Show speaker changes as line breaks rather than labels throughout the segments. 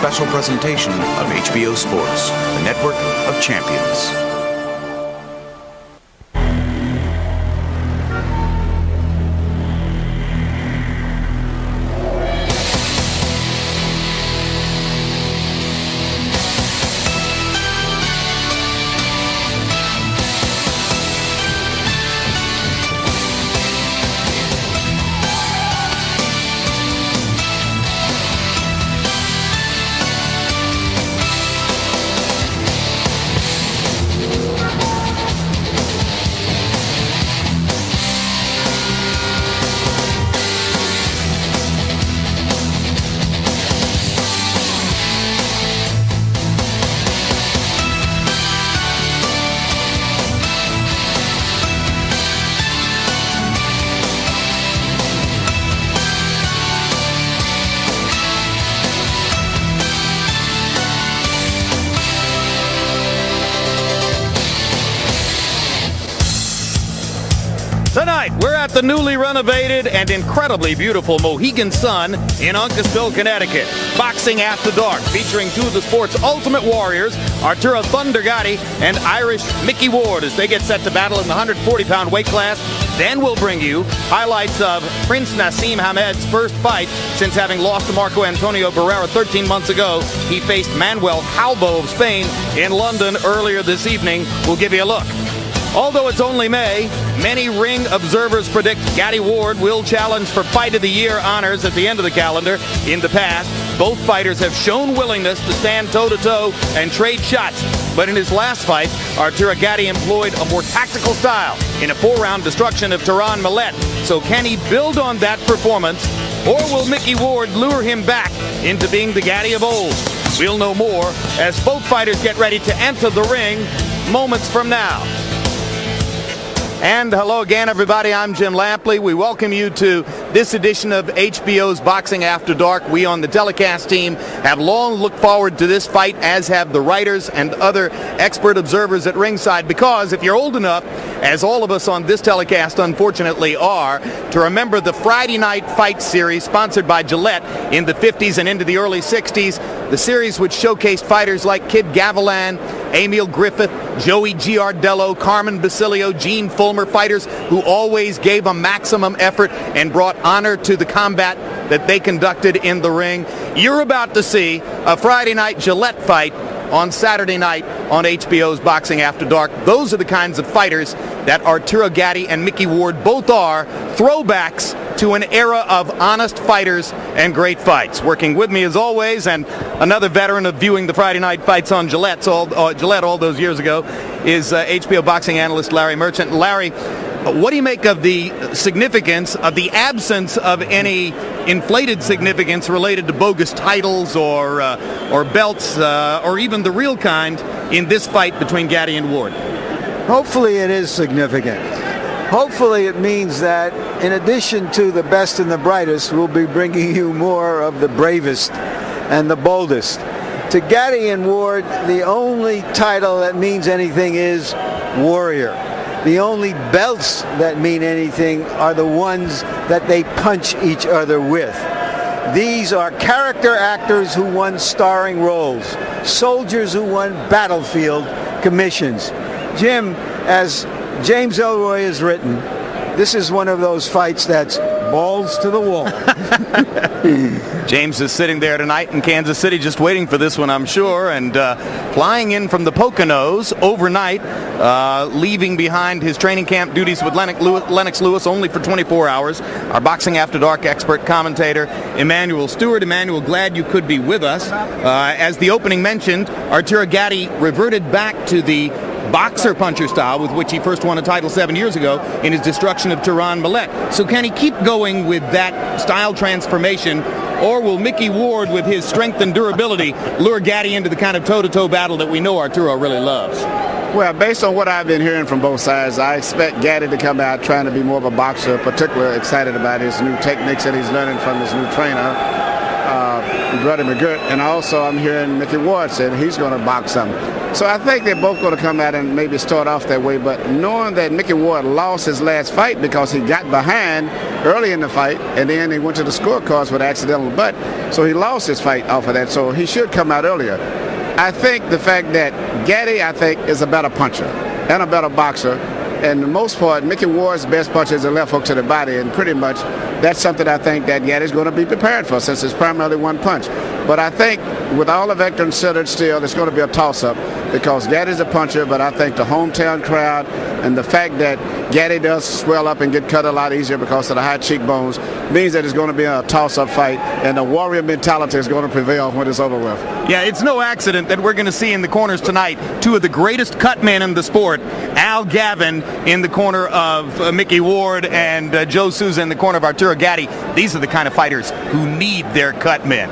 special presentation of HBO Sports, the network of champions.
Tonight, we're at the newly renovated and incredibly beautiful Mohegan Sun in Uncasville, Connecticut. Boxing After Dark, featuring two of the sport's ultimate warriors, Arturo Thunder Gatti and Irish Mickey Ward, as they get set to battle in the 140-pound weight class. Then we'll bring you highlights of Prince Nassim Hamed's first fight since having lost to Marco Antonio Barrera 13 months ago. He faced Manuel Halbo of Spain in London earlier this evening. We'll give you a look. Although it's only May, many ring observers predict Gatti Ward will challenge for Fight of the Year honors at the end of the calendar. In the past, both fighters have shown willingness to stand toe-to-toe and trade shots. But in his last fight, Arturo Gatti employed a more tactical style in a 4-round destruction of Tehran Millet. So can he build on that performance, or will Mickey Ward lure him back into being the Gatti of old? We'll know more as both fighters get ready to enter the ring moments from now. And hello again, everybody. I'm Jim Lampley. We welcome you to this edition of HBO's Boxing After Dark. We on the telecast team have long looked forward to this fight, as have the writers and other expert observers at ringside, because if you're old enough, as all of us on this telecast unfortunately are, to remember the Friday night fight series sponsored by Gillette in the 50s and into the early 60s, the series which showcased fighters like Kid Gavilan, Emil Griffith, Joey Giardello, Carmen Basilio, Gene Fulmer, fighters who always gave a maximum effort and brought honor to the combat that they conducted in the ring. You're about to see a Friday night Gillette fight on Saturday night on HBO's Boxing After Dark. Those are the kinds of fighters that Arturo Gatti and Mickey Ward both are, throwbacks to an era of honest fighters and great fights. Working with me as always, and another veteran of viewing the Friday night fights on Gillette all those years ago, is HBO boxing analyst Larry Merchant. Larry, what do you make of the significance of the absence of any inflated significance related to bogus titles or belts or even the real kind in this fight between Gatti and Ward?
Hopefully it is significant. Hopefully it means that in addition to the best and the brightest, we'll be bringing you more of the bravest and the boldest. To Gatti and Ward, the only title that means anything is warrior. The only belts that mean anything are the ones that they punch each other with. These are character actors who won starring roles, soldiers who won battlefield commissions. Jim, as James Ellroy has written, this is one of those fights that's balls to the wall.
James is sitting there tonight in Kansas City just waiting for this one, I'm sure, and flying in from the Poconos overnight, leaving behind his training camp duties with Lennox Lewis only for 24 hours. Our Boxing After Dark expert commentator, Emmanuel Stewart. Emmanuel, glad you could be with us. As the opening mentioned, Arturo Gatti reverted back to the boxer puncher style with which he first won a title 7 years ago in his destruction of Tehran Millet. So can he keep going with that style transformation, or will Mickey Ward, with his strength and durability, lure Gatti into the kind of toe-to-toe battle that we know Arturo really loves?
Well, based on what I've been hearing from both sides, I expect Gatti to come out trying to be more of a boxer, particularly excited about his new techniques that he's learning from his new trainer, Brother McGirt. And also I'm hearing Mickey Ward said he's going to box him. So I think they're both going to come out and maybe start off that way. But knowing that Mickey Ward lost his last fight because he got behind early in the fight, and then he went to the scorecards with an accidental butt, so he lost his fight off of that. So he should come out earlier. I think the fact that Gatti, I think, is a better puncher and a better boxer. And for the most part, Mickey Ward's best punch is a left hook to the body, and pretty much that's something I think that Gatti's going to be prepared for, since it's primarily one punch. But I think with all of that considered, still, it's going to be a toss-up, because Gatti's a puncher, but I think the hometown crowd and the fact that Gatti does swell up and get cut a lot easier because of the high cheekbones means that it's going to be a toss-up fight, and the warrior mentality is going to prevail when it's over with.
Yeah, it's no accident that we're going to see in the corners tonight two of the greatest cut men in the sport, Al Gavin in the corner of Mickey Ward and Joe Souza in the corner of Arturo Gatti. These are the kind of fighters who need their cut men.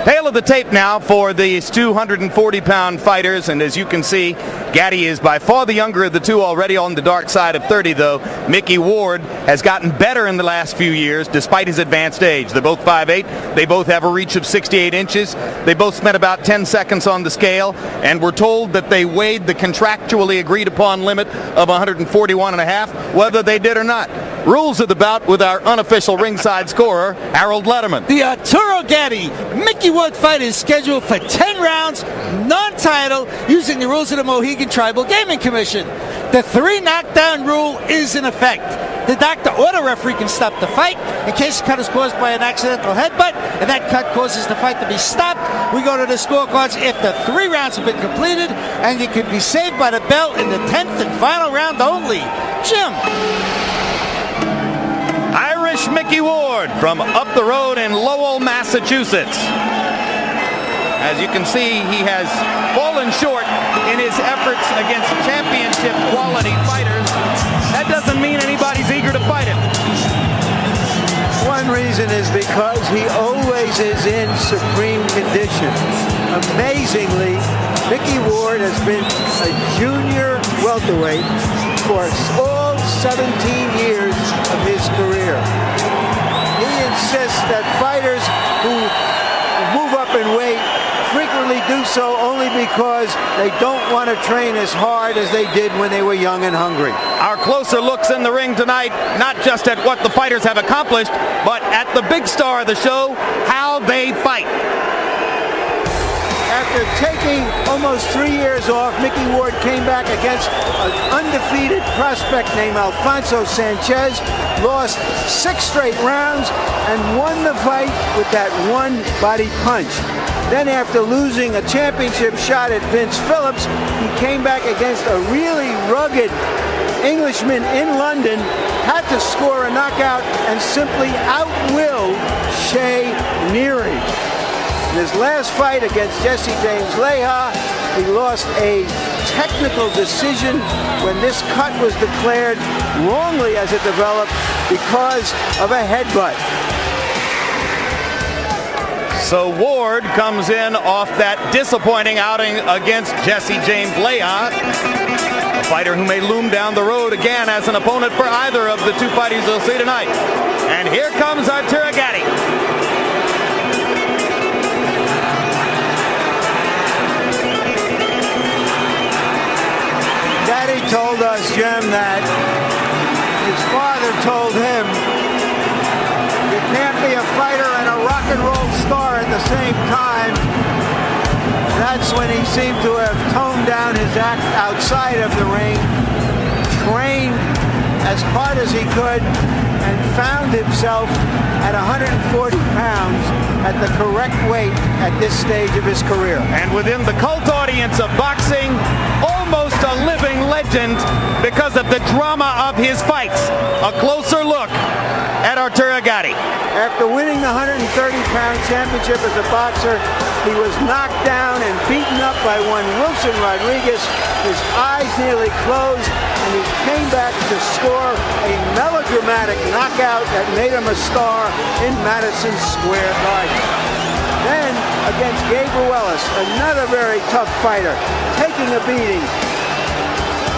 Tail of the tape now for these 240-pound fighters, and as you can see, Gatti is by far the younger of the two, already on the dark side of 30, though. Mickey Ward has gotten better in the last few years, despite his advanced age. They're both 5'8". They both have a reach of 68 inches. They both spent about 10 seconds on the scale, and we're told that they weighed the contractually agreed-upon limit of 141.5, whether they did or not. Rules of the bout with our unofficial ringside scorer, Harold Letterman.
The Arturo Gatti Mickey Ward fight is scheduled for 10 rounds, non-title, using the rules of the Mohegan Tribal Gaming Commission. The 3 knockdown rule is in effect. The doctor or the referee can stop the fight in case the cut is caused by an accidental headbutt, and that cut causes the fight to be stopped. We go to the scorecards after 3 rounds have been completed, and it can be saved by the bell in the 10th and final round only. Jim.
Irish Mickey Ward from up the road in Lowell, Massachusetts. As you can see, he has fallen short in his efforts against championship quality fighters. That doesn't mean anybody's eager to fight him.
One reason is because he always is in supreme condition. Amazingly, Mickey Ward has been a junior welterweight for all 17 years of his career. He insists that fighters who move up in weight frequently do so only because they don't want to train as hard as they did when they were young and hungry.
Our closer looks in the ring tonight, not just at what the fighters have accomplished, but at the big star of the show, how they fight.
After taking almost 3 years off, Mickey Ward came back against an undefeated prospect named Alfonso Sanchez, lost 6 straight rounds, and won the fight with that one body punch. Then after losing a championship shot at Vince Phillips, he came back against a really rugged Englishman in London, had to score a knockout, and simply outwilled Shea Neary. In his last fight against Jesse James Leija, he lost a technical decision when this cut was declared wrongly, as it developed, because of a headbutt.
So Ward comes in off that disappointing outing against Jesse James Leija, a fighter who may loom down the road again as an opponent for either of the 2 fighters you'll see tonight. And here comes Arturo Gatti.
Gatti told us, Jim, that his father told him, you can't be a fighter and a rock and roll star at the same time. That's when he seemed to have toned down his act outside of the ring, trained as hard as he could, and found himself at 140 pounds at the correct weight at this stage of his career.
And within the cult audience of boxing, almost a living legend because of the drama of his fights. A closer look at Arturo Gatti.
After winning the 130-pound championship as a boxer, he was knocked down and beaten up by one Wilson Rodriguez. His eyes nearly closed, and he came back to score a melodramatic knockout that made him a star in Madison Square Garden. Then, against Gabriel Ellis, another very tough fighter, taking a beating.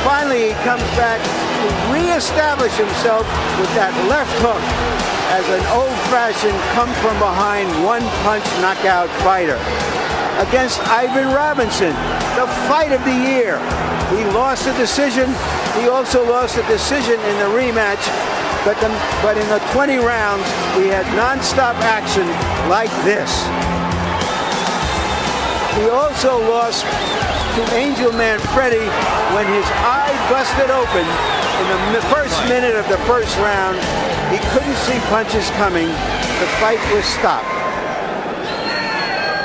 Finally, he comes back to reestablish himself with that left hook as an old-fashioned come-from-behind one-punch knockout fighter. against Ivan Robinson, the fight of the year. He lost the decision. He also lost the decision in the rematch. But in the 20 rounds, we had non-stop action like this. He also lost to Angel Man Freddy when his eye busted open in the first minute of the first round. He couldn't see punches coming. The fight was stopped.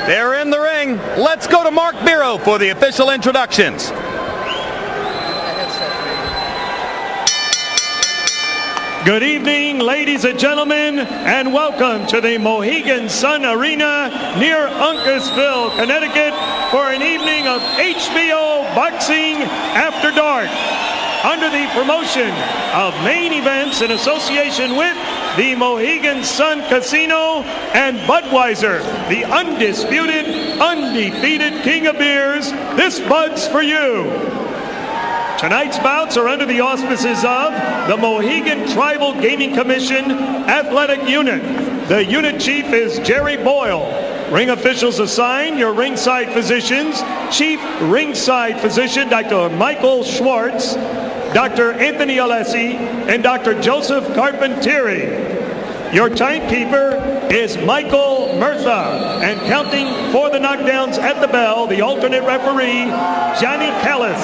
They're in the ring. Let's go to Mark Biro for the official introductions.
Good evening, ladies and gentlemen, and welcome to the Mohegan Sun Arena near Uncasville, Connecticut, for an evening of HBO Boxing After Dark. Under the promotion of Main Events in association with the Mohegan Sun Casino and Budweiser, the undisputed, undefeated king of beers, this Bud's for you. Tonight's bouts are under the auspices of the Mohegan Tribal Gaming Commission Athletic Unit. The unit chief is Jerry Boyle. Ring officials assigned your ringside physicians, Chief Ringside Physician Dr. Michael Schwartz, Dr. Anthony Alessi, and Dr. Joseph Carpentieri. Your timekeeper is Michael Murtha, and counting for the knockdowns at the bell, the alternate referee, Johnny Callis.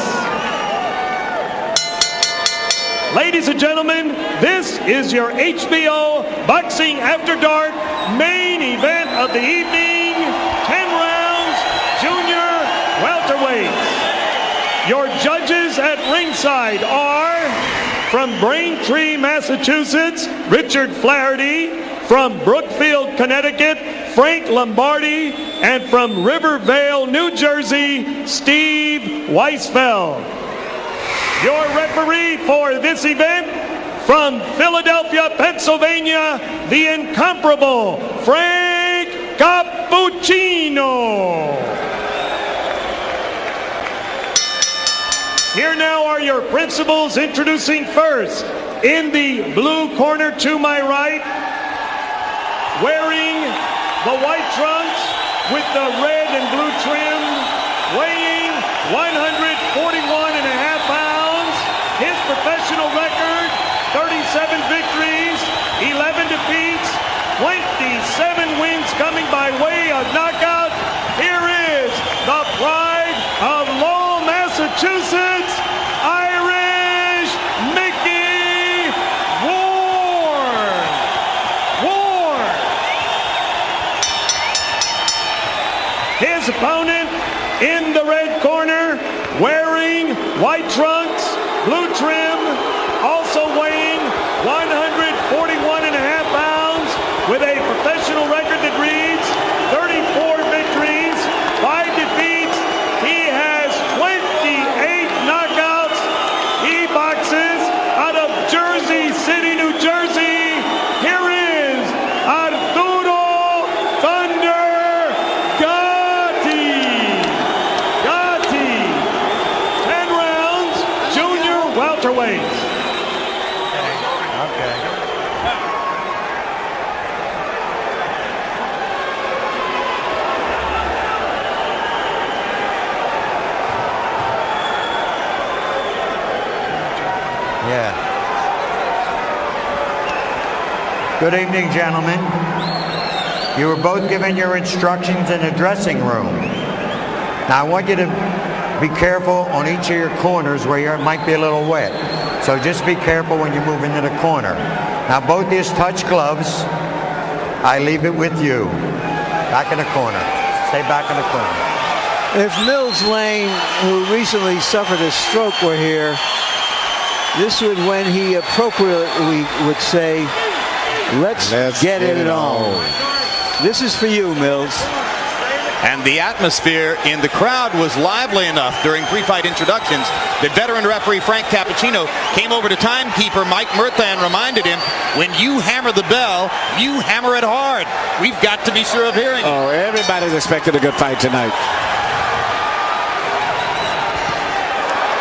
Ladies and gentlemen, this is your HBO Boxing After Dark main event of the evening, 10 rounds, junior welterweights. Your judges at ringside are, from Braintree, Massachusetts, Richard Flaherty, from Brookfield, Connecticut, Frank Lombardi, and from Rivervale, New Jersey, Steve Weisfeld. Your referee for this event, from Philadelphia, Pennsylvania, the incomparable Frank Cappuccino. Here now are your principals, introducing first, in the blue corner to my right, wearing the white trunks with the red and blue trim, weighing 141.5 pounds. His professional record, 37 victories, 11 defeats, 27 wins coming by way of knockout. Here is the pride of Lowell, Massachusetts, Irish Mickey Ward. His opponent in the red corner, wearing white trunks, blue trim, also weighing 141.5 pounds, with a professional record that reads 34 victories, 5 defeats. He has 28 knockouts. He boxes out of Jersey City, New Jersey. Here is Arturo Thunder Gatti. 10 rounds, junior welterweights.
Good evening, gentlemen. You were both given your instructions in the dressing room. Now I want you to be careful on each of your corners where it might be a little wet. So just be careful when you move into the corner. Now both these touch gloves. I leave it with you. Back in the corner. Stay back in the corner.
If Mills Lane, who recently suffered a stroke, were here, this would when he appropriately would say, let's get it on. This is for you, Mills.
And the atmosphere in the crowd was lively enough during pre-fight introductions that veteran referee Frank Cappuccino came over to timekeeper Mike Murtha and reminded him, when you hammer the bell, you hammer it hard. We've got to be sure of hearing it.
Oh, everybody's expected a good fight tonight.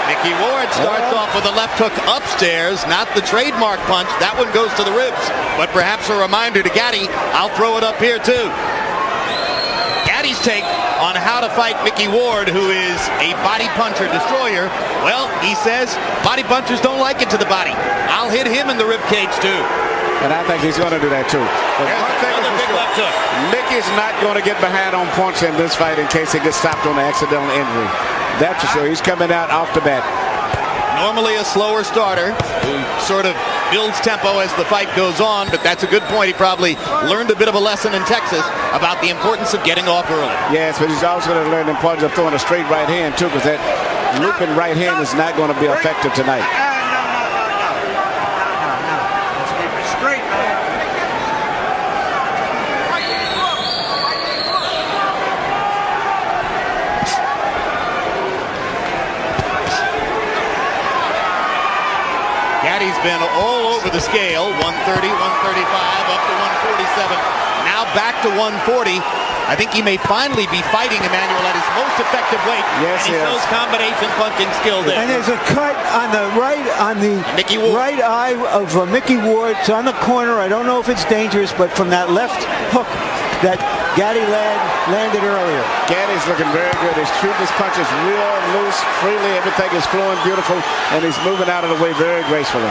Mickey Ward starts off with a left hook upstairs, not the trademark punch. That one goes to the ribs, but perhaps a reminder to Gatti, I'll throw it up here too. Gatti's take on how to fight Mickey Ward, who is a body puncher destroyer. Well, he says body punchers don't like it to the body. I'll hit him in the rib cage too.
And I think he's going to do that too. But one thing is for sure, Mickey's not going to get behind on points in this fight in case he gets stopped on an accidental injury. That's for sure. He's coming out off the bat.
Normally a slower starter who sort of builds tempo as the fight goes on, but that's a good point. He probably learned a bit of a lesson in Texas about the importance of getting off early.
Yes, but he's also going to learn the importance of throwing a straight right hand too, because that looping right hand is not going to be effective tonight.
Gatti's been all over the scale, 130, 135, up to 147, now back to 140. I think he may finally be fighting Emmanuel at his most effective weight.
Yes,
and he shows combination punching skill there.
And there's a cut on the
Mickey Ward.
right eye of Mickey Ward. It's on the corner. I don't know if it's dangerous, but from that left hook that Gatti landed earlier.
Gatti's looking very good. He's shooting his punches real loose, freely. Everything is flowing beautiful, and he's moving out of the way very gracefully.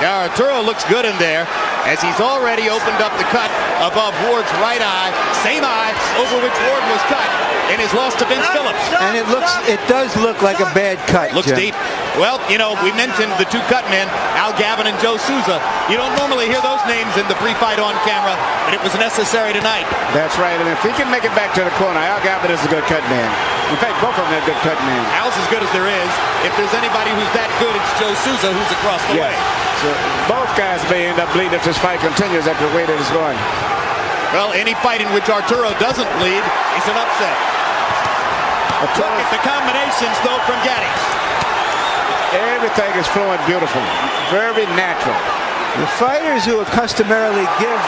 Yeah, Arturo looks good in there as he's already opened up the cut above Ward's right eye, same eye over which Ward was cut in his loss to Vince Phillips.
And it does look like a bad cut.
Looks
Jim.
deep. Well, you know, we mentioned the two cut men, Al Gavin and Joe Souza. You don't normally hear those names in the pre-fight on camera, but it was necessary tonight.
That's right, and if he can make it back to the corner, Al Gavin is a good cut man. In fact, both of them are good cut men.
Al's as good as there is. If there's anybody who's that good, it's Joe Souza, who's across the way.
So both guys may end up bleeding if this fight continues at the way that it's going.
Well, any fight in which Arturo doesn't bleed is an upset. Look at the combinations, though, from Gatti.
Everything is flowing beautiful, very natural.
The fighters who customarily give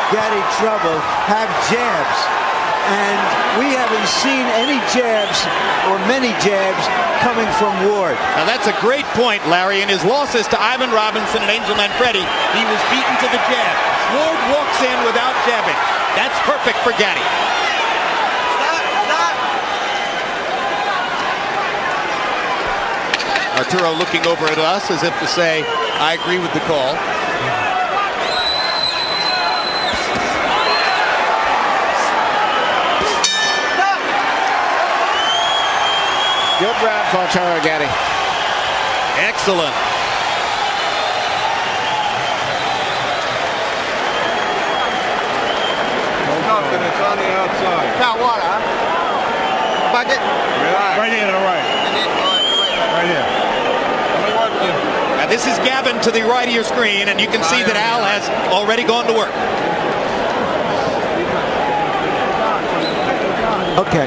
Gatti trouble have jabs, and we haven't seen any jabs or many jabs coming from Ward.
Now that's a great point, Larry. In his losses to Ivan Robinson and Angel Manfredi, he was beaten to the jab. Ward walks in without jabbing. That's perfect for Gatti. Arturo looking over at us as if to say, I agree with the call.
Good round for Arturo Gatti.
Excellent.
Nothing, it's on the outside.
Got what, huh? Bucket?
Relax. Right here to the right. Right here.
Now this is Gavin to the right of your screen, and you can see that Al has already gone to work.
Okay.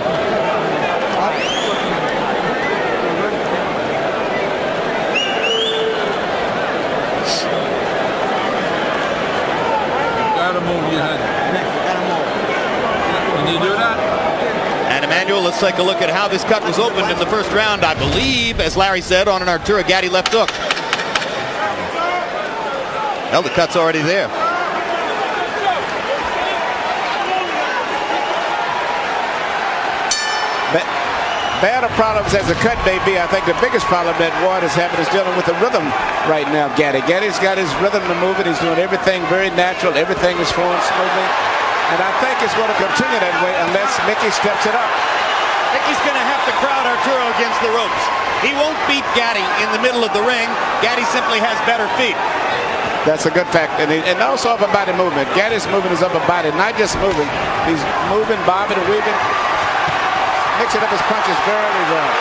Gotta move your head. Can you do that?
And Emmanuel, let's take a look at how this cut was opened in the first round. I believe, as Larry said, on an Arturo Gatti left hook. Well, the cut's already there.
Bad of problems as the cut may be, I think the biggest problem that Ward is having is dealing with the rhythm right now, Gatti. Gatti's got his rhythm to move it. He's doing everything very natural. Everything is flowing smoothly. And I think it's going to continue that way unless Mickey steps it up.
Mickey's going to have to crowd Arturo against the ropes. He won't beat Gatti in the middle of the ring. Gatti simply has better feet.
That's a good fact. And also upper body movement. Gatti's moving his upper body, not just moving. He's moving, bobbing, and weaving. Mixing up his punches very well.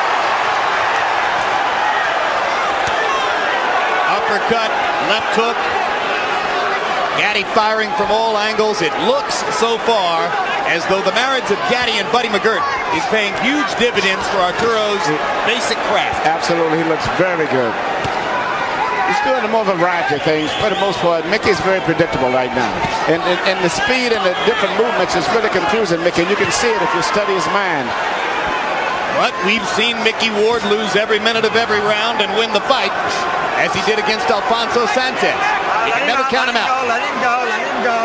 Uppercut, left hook. Gatti firing from all angles. It looks so far as though the marriage of Gatti and Buddy McGirt is paying huge dividends for Arturo's basic craft.
Absolutely, he looks very good. He's doing a more variety of things. For the most part, Mickey's very predictable right now. And the speed and the different movements is really confusing Mickey. You can see it if you study his mind.
But we've seen Mickey Ward lose every minute of every round and win the fight, as he did against Alfonso Sanchez. You can never count him out.
Let him go, let him go.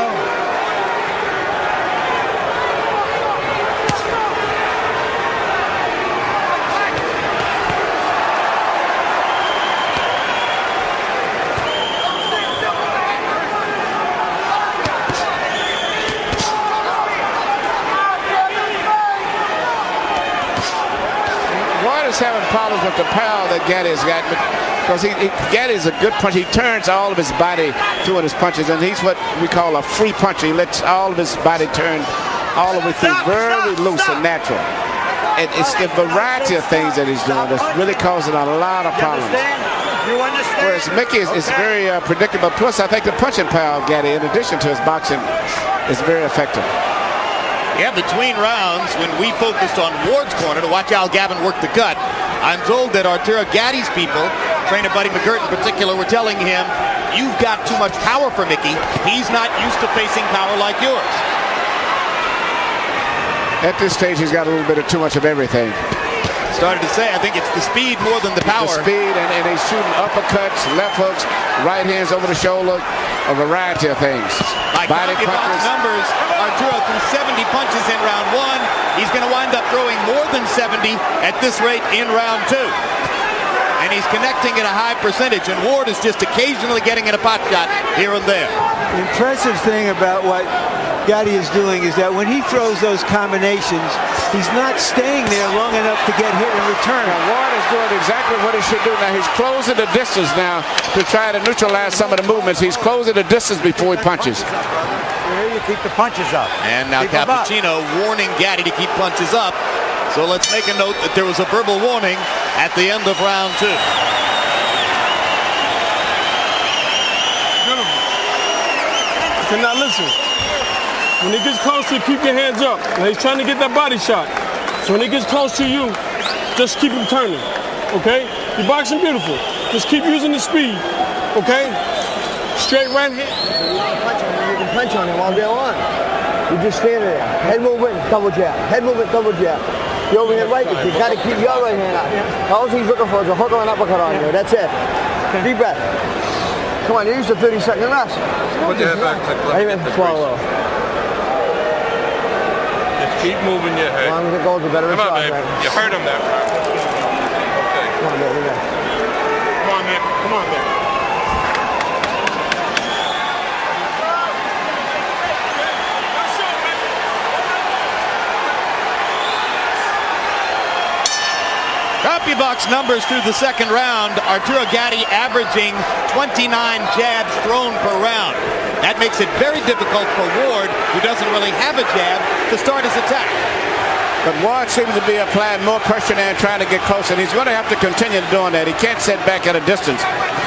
problems with the power that Gatti has got, because Gatti is a good puncher. He turns all of his body through his punches, and he's what we call a free puncher. He lets all of his body turn all the way through, very loose and natural. And it's the variety of things that he's doing that's really causing a lot of problems.
You understand?
Whereas Mickey is very predictable. Plus, I think the punching power of Gatti, in addition to his boxing, is very effective.
Yeah, between rounds, when we focused on Ward's corner to watch Al Gavin work the gut, I'm told that Arturo Gatti's people, trainer Buddy McGirt in particular, were telling him, you've got too much power for Mickey. He's not used to facing power like yours.
At this stage, he's got a little bit of too much of everything.
Started to say, I think it's the speed more than the power.
The speed, and he's shooting uppercuts, left hooks, right hands over the shoulder, a variety of things.
Like body punches. Numbers, Arturo threw 70 punches in round 1. He's going to wind up throwing more than 70 at this rate in round 2. And he's connecting at a high percentage, and Ward is just occasionally getting in a pot shot here and there.
The impressive thing about what Gatti is doing is that when he throws those combinations, he's not staying there long enough to get hit in return.
Now, Ward is doing exactly what he should do now. He's closing the distance now to try to neutralize some of the movements. He's closing the distance before he punches.
Here you keep the punches up.
And now Cappuccino warning Gatti to keep punches up. So let's make a note that there was a verbal warning at the end of round 2.
Okay, now listen. When he gets close to you, keep your hands up. Now he's trying to get that body shot. So when he gets close to you, just keep him turning. Okay? You're boxing beautiful. Just keep using the speed. Okay? Straight right hand.
You can punch on him all day long. You just stand there. Head movement, double jab. Head movement, double jab. Your overhand right, you got to keep your right hand out. All he's looking for is a hook or an uppercut on you. That's it. Deep breath. Come on, use the 30-second rest.
Put your head back.
Swallow.
Just keep moving your head.
As long as it goes, the better
Come
it's
on, man.
right?
You heard him that round. Okay.
Come on, baby.
Come on, man. Come on, man.
CompuBox numbers through the second round. Arturo Gatti averaging 29 jabs thrown per round. That makes it very difficult for Ward, who doesn't really have a jab, to start his attack.
But Ward seems to be applying more pressure now and trying to get close, and he's going to have to continue doing that. He can't sit back at a distance.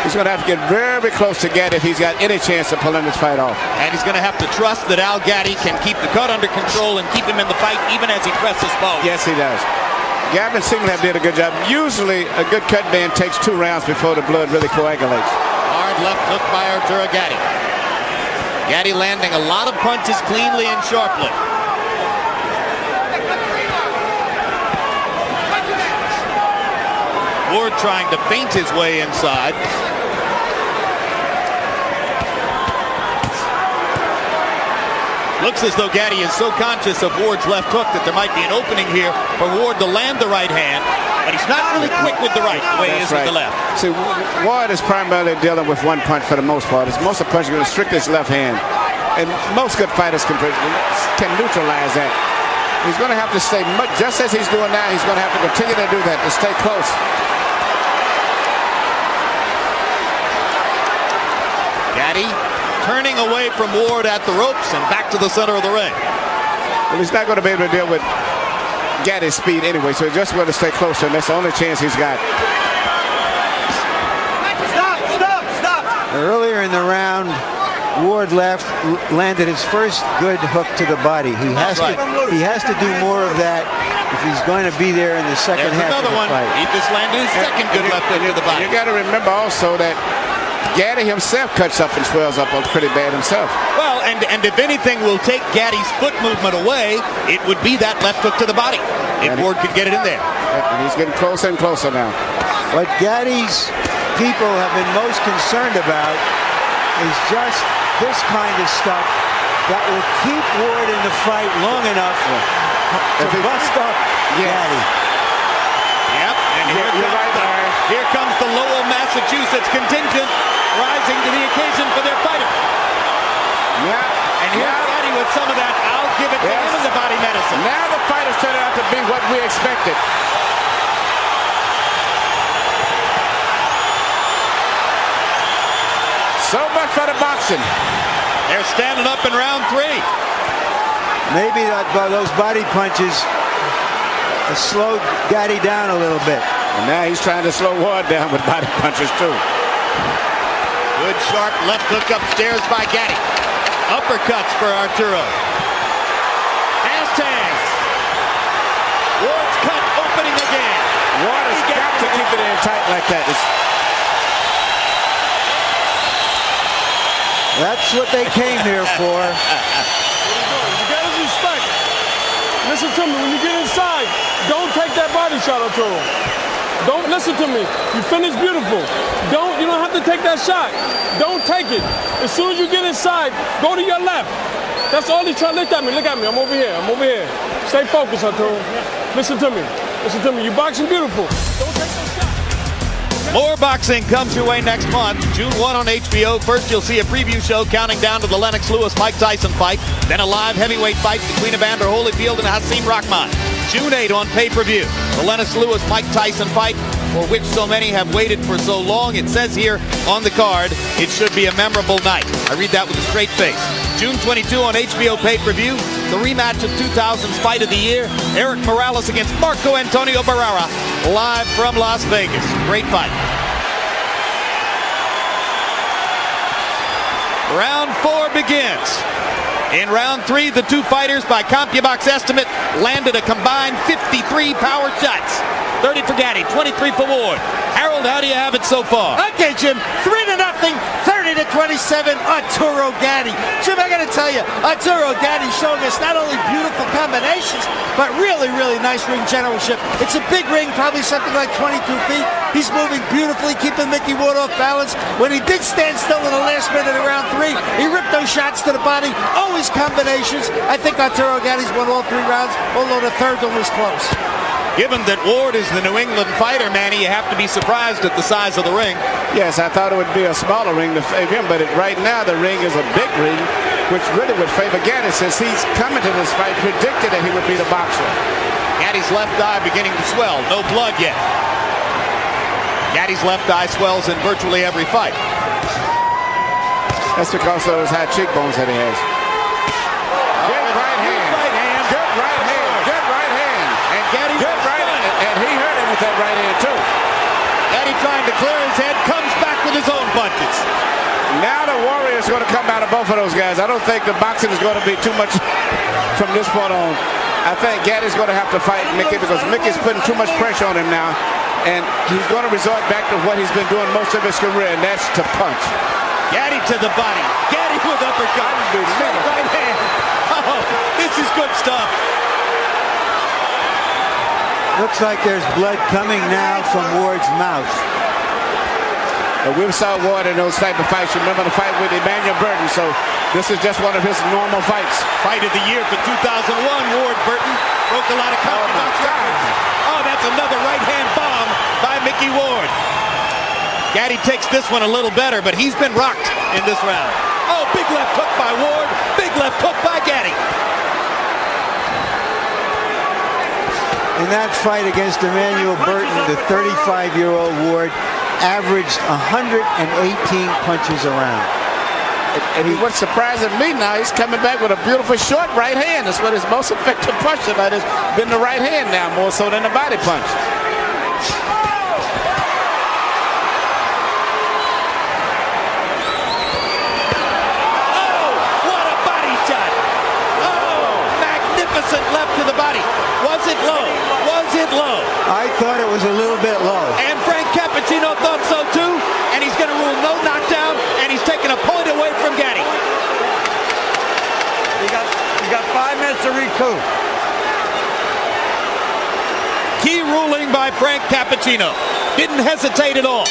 He's going to have to get very close to Gatti if he's got any chance of pulling this fight off.
And he's going to have to trust that Al Gatti can keep the cut under control and keep him in the fight even as he presses forward.
Yes, he does. Gavin seemed to have did a good job. Usually, a good cut man takes 2 rounds before the blood really coagulates.
Hard left hook by Arturo Gatti. Gatti landing a lot of punches cleanly and sharply. Ward trying to feint his way inside. Looks as though Gatti is so conscious of Ward's left hook that there might be an opening here for Ward to land the right hand, but he's not really quick with the right the way he is with the left.
See, Ward is primarily dealing with one punch for the most part. Most of the punches are going to strict his left hand, and most good fighters can neutralize that. He's going to have to stay just as he's doing now. He's going to have to continue to do that, to stay close.
Gatti turning away from Ward at the ropes and back to the center of the ring.
Well, he's not going to be able to deal with Gatti's speed anyway, so he's just going to stay closer, and that's the only chance he's got.
Stop!
Earlier in the round, Ward landed his first good hook to the body. He has to do more of that if he's going to be there in the second half of the fight.
He just landed his second good left hook to the body.
You got to remember also that Gatti himself cuts up and swells up pretty bad himself.
Well, and if anything will take Gatti's foot movement away, it would be that left hook to the body. If Ward could get it in there.
And he's getting closer and closer now.
What Gatti's people have been most concerned about is just this kind of stuff that will keep Ward in the fight long enough to bust up Gatti.
Yep, and here comes the Lowell, Massachusetts contingent rising to the occasion for their fighter.
Yeah.
And here's Gatti with some of that. I'll give it to him in the body medicine.
Now the fight has turned out to be what we expected. So much for the boxing.
They're standing up in round 3.
Maybe those body punches slowed Gatti down a little bit.
And now he's trying to slow Ward down with body punches too.
Good sharp left hook upstairs by Gatti. Uppercuts for Arturo. Fast hands. Ward's cut opening again.
Ward has got to keep it in tight like that.
That's what they came here for.
You got his respect. Listen to me. When you get inside, don't take that body shot, Arturo. Don't listen to me. You finish beautiful. You don't have to take that shot. Don't take it. As soon as you get inside, go to your left. That's all he's trying to look at me. Look at me. I'm over here. I'm over here. Stay focused, Arturo. Listen to me. Listen to me. You boxing beautiful. Don't take that shot.
More boxing comes your way next month, June 1 on HBO. First, you'll see a preview show counting down to the Lennox Lewis-Mike Tyson fight. Then a live heavyweight fight between Evander Holyfield and Hasim Rahman. June 8 on pay-per-view. The Lennox Lewis-Mike Tyson fight, for which so many have waited for so long. It says here on the card, it should be a memorable night. I read that with a straight face. June 22 on HBO pay-per-view, the rematch of 2000's Fight of the Year, Eric Morales against Marco Antonio Barrera, live from Las Vegas. Great fight. Round 4 begins. In round 3, the two fighters, by CompuBox estimate, landed a combined 53 power shots. 30 for Gatti, 23 for Ward. Harold, how do you have it so far?
Okay, Jim, 3-0, 30-27, Arturo Gatti. Jim, I got to tell you, Arturo Gatti showing us not only beautiful combinations, but really, really nice ring generalship. It's a big ring, probably something like 22 feet. He's moving beautifully, keeping Mickey Ward off balance. When he did stand still in the last minute of round 3, he ripped those shots to the body, always combinations. I think Arturo Gatti's won all 3 rounds, although the third one was close.
Given that Ward is the New England fighter, Manny, you have to be surprised at the size of the ring.
Yes, I thought it would be a smaller ring to favor him, but right now the ring is a big ring, which really would favor Gatti, since he's coming to this fight predicted that he would be the boxer.
Gatti's left eye beginning to swell. No blood yet. Gatti's left eye swells in virtually every fight.
That's because of those high cheekbones that he has. Good right hand. Good right hand. Good right hand.
And Gatti
good right hand. And he hurt him with that right hand too.
Gatti trying to clear his head, comes back with his own punches.
Now the Warrior is going to come out of both of those guys. I don't think the boxing is going to be too much from this point on. I think Gatti's going to have to fight Mickey, because Mickey's putting too much pressure on him now. And he's going to resort back to what he's been doing most of his career, and that's to punch.
Gatti to the body. Gatti with uppercut. Right hand. Oh, this is good stuff.
Looks like there's blood coming now from Ward's mouth.
But we saw Ward in those type of fights. You remember the fight with Emmanuel Burton, so this is just one of his normal fights.
Fight of the year for 2001, Ward Burton broke a lot of CompuBox records. Oh, that's another right-hand bomb by Mickey Ward. Gatti takes this one a little better, but he's been rocked in this round. Oh, big left hook by Ward, big left hook by Gatti.
In that fight against Emmanuel Burton, the 35-year-old Ward averaged 118 punches around.
And what's surprising me now, he's coming back with a beautiful short right hand. That's what his most effective punch tonight has been, the right hand now, more so than the body punch.
Oh, what a body shot. Oh, magnificent left to the body. Was it low? Was it low?
I thought it was a little bit low.
And Frank Cappuccino thought so too, and he's going to rule no knockdown, and he's taking a point away from Gatti.
You got 5 minutes to recoup.
Key ruling by Frank Cappuccino. Didn't hesitate at all.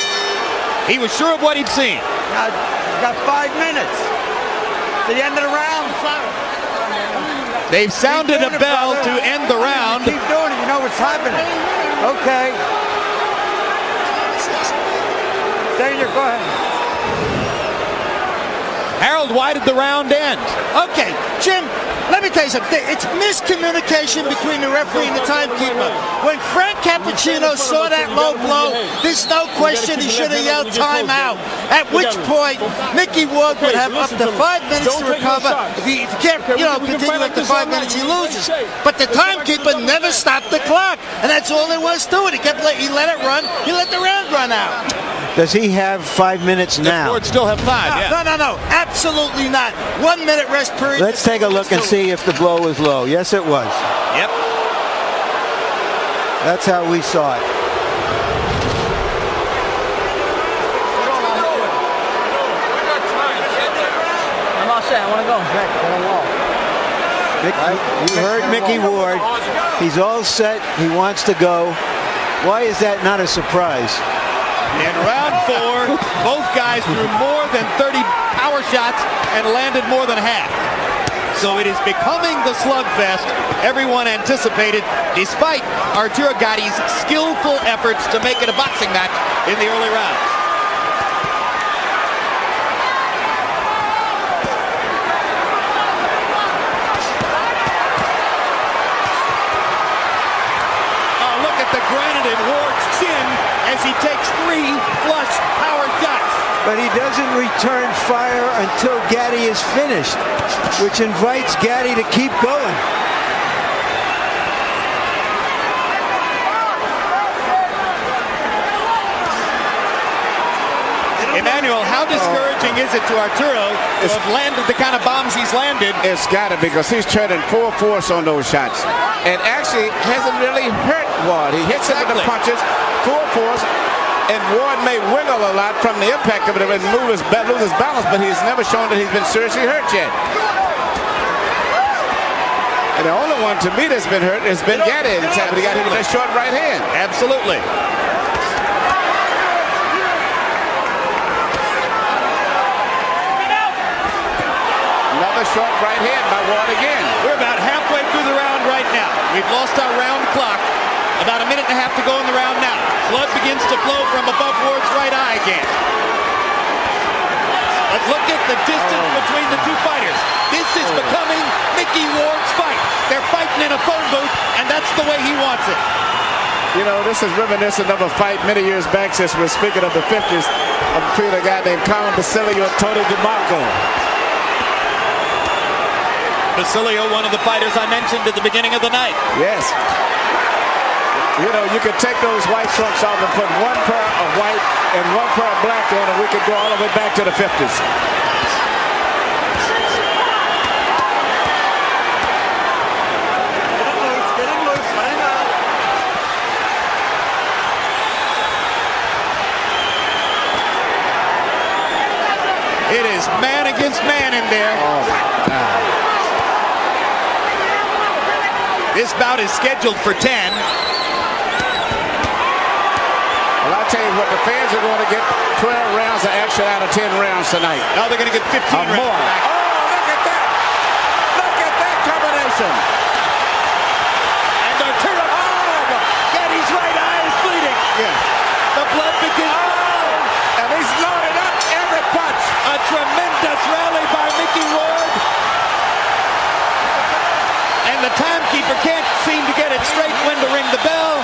He was sure of what he'd seen.
Now, you got 5 minutes. To the end of the round.
They've sounded a bell to end the round.
Keep doing it. You know what's happening. Okay. Daniel, go ahead.
Harold, why did the round end?
Okay, Jim, let me tell you something. It's miscommunication between the referee and the timekeeper. When Frank Cappuccino saw that low blow, the There's no question he should have yelled timeout. At which point, Mickey Ward would have up to 5 minutes to recover. If he can't, continue after 5 minutes, he loses. But the timekeeper never stopped the clock, and that's all there was to it. He let it run. He let the round run out.
Does he have 5 minutes now?
Ford still have 5.
No, absolutely not. 1 minute rest period.
Let's take a look and see if the blow was low. Yes, it was.
Yep.
That's how we saw it.
I'm all set. I want to go.
You heard Mickey Ward. He's all set. He wants to go. Why is that not a surprise?
In round 4, both guys threw more than 30 power shots and landed more than half. So it is becoming the slugfest everyone anticipated, despite Arturo Gatti's skillful efforts to make it a boxing match in the early rounds. Oh, look at the granite in Ward's chin as he takes 3 flush power shots.
But he doesn't return fire until Gatti is finished, which invites Gatti to keep going.
Emmanuel, how discouraging is it to Arturo to have landed the kind of bombs he's landed?
It's got to, because he's turning full force on those shots. And actually hasn't really hurt Ward. He hits him with the punches, full force, and Ward may wiggle a lot from the impact of it and lose his balance, but he's never shown that he's been seriously hurt yet. And the only one to me that's been hurt has been Gatti. He got hit with that short right hand.
Absolutely.
Another short right hand by Ward again.
We're about halfway through the round right now. We've lost our round clock. About a minute and a half to go in the round now. Blood begins to flow from above Ward's right eye again. But look at the distance between the two fighters. This is becoming Mickey Ward's fight. They're fighting in a phone booth, and that's the way he wants it.
You know, this is reminiscent of a fight many years back, since we're speaking of the 50s, between a guy named Colin Basilio and Tony DeMarco.
Basilio, one of the fighters I mentioned at the beginning of the night.
Yes. You know, you could take those white trunks off and put one pair of white and one pair of black on, and we could go all the way back to the 50s.
It is man against man in there.
Oh, my God.
This bout is scheduled for 10.
Well, I'll tell you what, the fans are going to get 12 rounds of action out of 10 rounds tonight.
Now they're going to get 15 rounds.
More. Oh, look at that. Look at that combination.
And Arturo, Gatti's right eye is bleeding.
Yeah.
The blood begins.
And he's loaded up every punch.
A tremendous rally by Mickey Ward. And the timekeeper can't seem to get it straight when to ring the bell.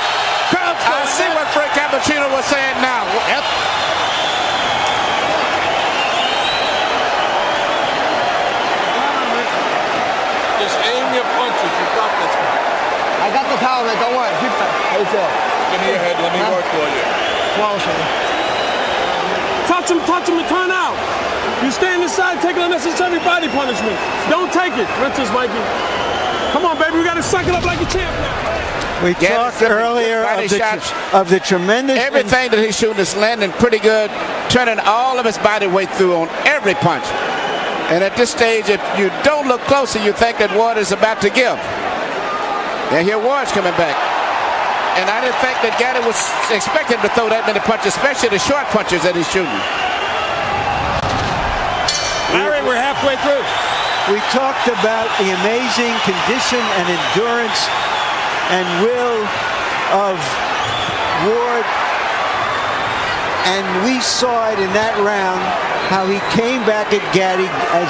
I see what Frank Cappuccino was saying now.
Yep.
Just aim your punches. You got this.
I got the towel, man. Don't worry. Keep that. How you feel?
Give me your head. Let me work for you. Touch him and turn out. You stand inside, take unnecessary body punishment. Don't take it. Princess Mikey. Come on, baby. We got to suck it up like a champ now.
We talked earlier of the tremendous...
Everything that he's shooting is landing pretty good, turning all of his body weight through on every punch. And at this stage, if you don't look closer, you think that Ward is about to give. And here Ward's coming back. And I didn't think that Gatti was expecting to throw that many punches, especially the short punches that he's shooting.
Larry, we're halfway through.
We talked about the amazing condition and endurance and will of Ward, and we saw it in that round, how he came back at Gatti. As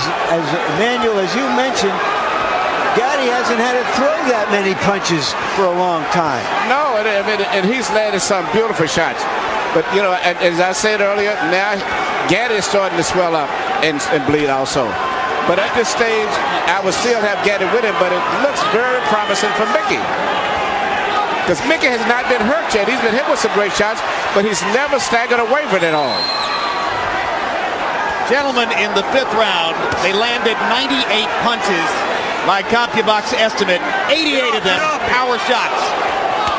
Emmanuel, as you mentioned, Gatti hasn't had to throw that many punches for a long time.
No, and he's landed some beautiful shots. But, you know, as I said earlier, now Gatti is starting to swell up and bleed also. But at this stage, I would still have Gatti with him, but it looks very promising for Mickey. Because Mickey has not been hurt yet. He's been hit with some great shots, but he's never staggered or wavered at all.
Gentlemen, in the 5th round, they landed 98 punches by CompuBox estimate. 88 of them power shots,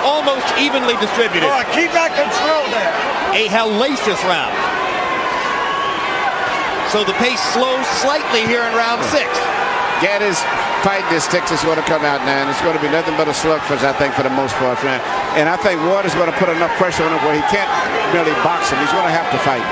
almost evenly distributed.
Oh, keep that control there.
A hellacious round. So the pace slows slightly here in round 6.
Gatti's fighting his sticks is going to come out now, and it's going to be nothing but a slugfest, I think, for the most part. And I think Ward is going to put enough pressure on him where he can't really box him. He's going to have to fight.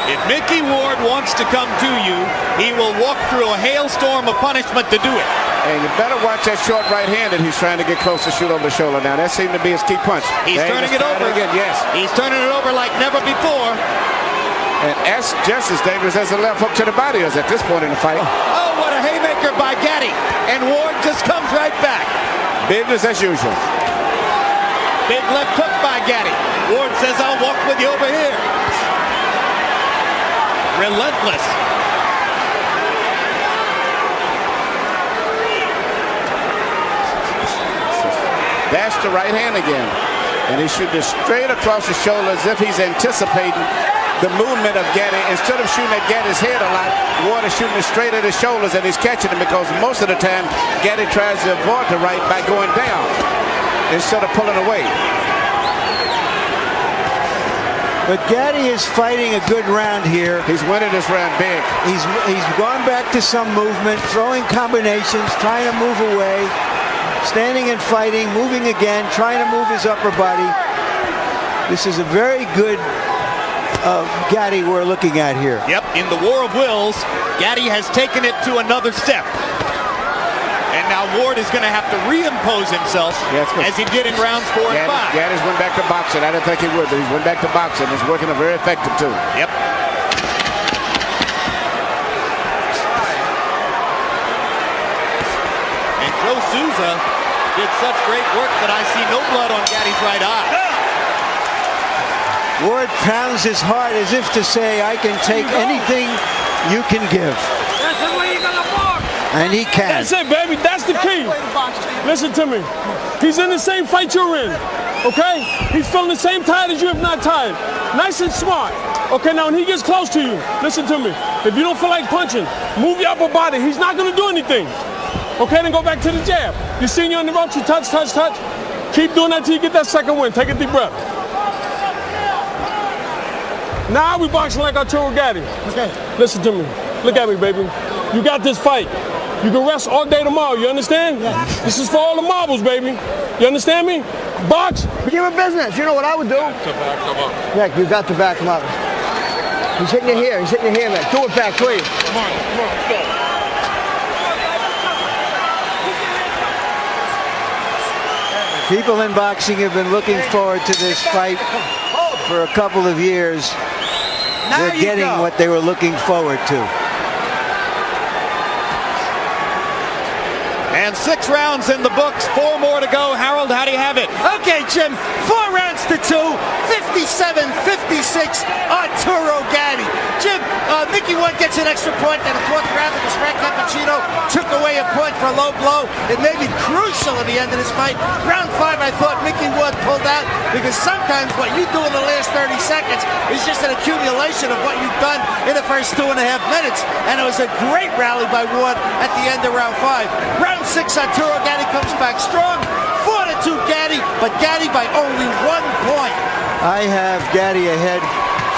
If Mickey Ward wants to come to you, he will walk through a hailstorm of punishment to do it.
And you better watch that short right hand that he's trying to get close to shoot over the shoulder. Now, that seemed to be his key punch.
He's turning it over.
Again, yes.
He's turning it over like never before.
And that's just as dangerous as a left hook to the body is at this point in the fight.
Oh, what a haymaker by Gatti. And Ward just comes right back.
Business as usual.
Big left hook by Gatti. Ward says, I'll walk with you over here. Relentless.
That's the right hand again. And he's shooting straight across the shoulder as if he's anticipating the movement of Gatti. Instead of shooting at Gatti's head a lot, Ward is shooting it straight at his shoulders, and he's catching him because most of the time Gatti tries to avoid the right by going down instead of pulling away.
But Gatti is fighting a good round here.
He's winning this round big.
He's gone back to some movement, throwing combinations, trying to move away, standing and fighting, moving again, trying to move his upper body. This is a very good Gatti we're looking at here.
Yep, in the war of wills, Gatti has taken it to another step. And now Ward is going to have to reimpose himself as he did in rounds 4 and 5.
Gatti's went back to boxing. I didn't think he would, but he's went back to boxing. It's working very effective, too.
Yep. And Joe Souza did such great work that I see no blood on Gatti's right eye.
Ward pounds his heart as if to say, I can take anything you can give.
That's the way you're going to box.
And he can.
That's it, baby. That's the key. Listen to me. He's in the same fight you're in. Okay? He's feeling the same tired as you, if not tired. Nice and smart. Okay, now when he gets close to you, listen to me. If you don't feel like punching, move your upper body. He's not going to do anything. Okay, then go back to the jab. You see you on the ropes, you touch, touch, touch. Keep doing that till you get that second win. Take a deep breath. Now we boxing like Arturo Gatti. Okay. Listen to me. Look at me, baby. You got this fight. You can rest all day tomorrow, you understand? Yes. This is for all the marbles, baby. You understand me? Box.
Give him business. You know what I would do?
To back him up.
Nick, you got to back him up. He's hitting it here. He's hitting it here, man. Do it back, please.
Come on, let's go.
People in boxing have been looking forward to this fight for a couple of years. They're getting what they were looking forward to.
And 6 rounds in the books, 4 more to go. Harold, how do you have it?
Okay, Jim, 4 rounds to 2, 57-56, Arturo Gatti. Jim, Mickey Ward gets an extra point in the 4th round because Frank Cappuccino took away a point for a low blow. It may be crucial at the end of this fight. Round 5, I thought Mickey Ward pulled out because sometimes what you do in the last 30 seconds is just an accumulation of what you've done in the first 2.5 minutes. And it was a great rally by Ward at the end of round 5. Round 6, Arturo Gatti comes back strong. 4-2 Gatti, but Gatti by only 1 point.
I have Gatti ahead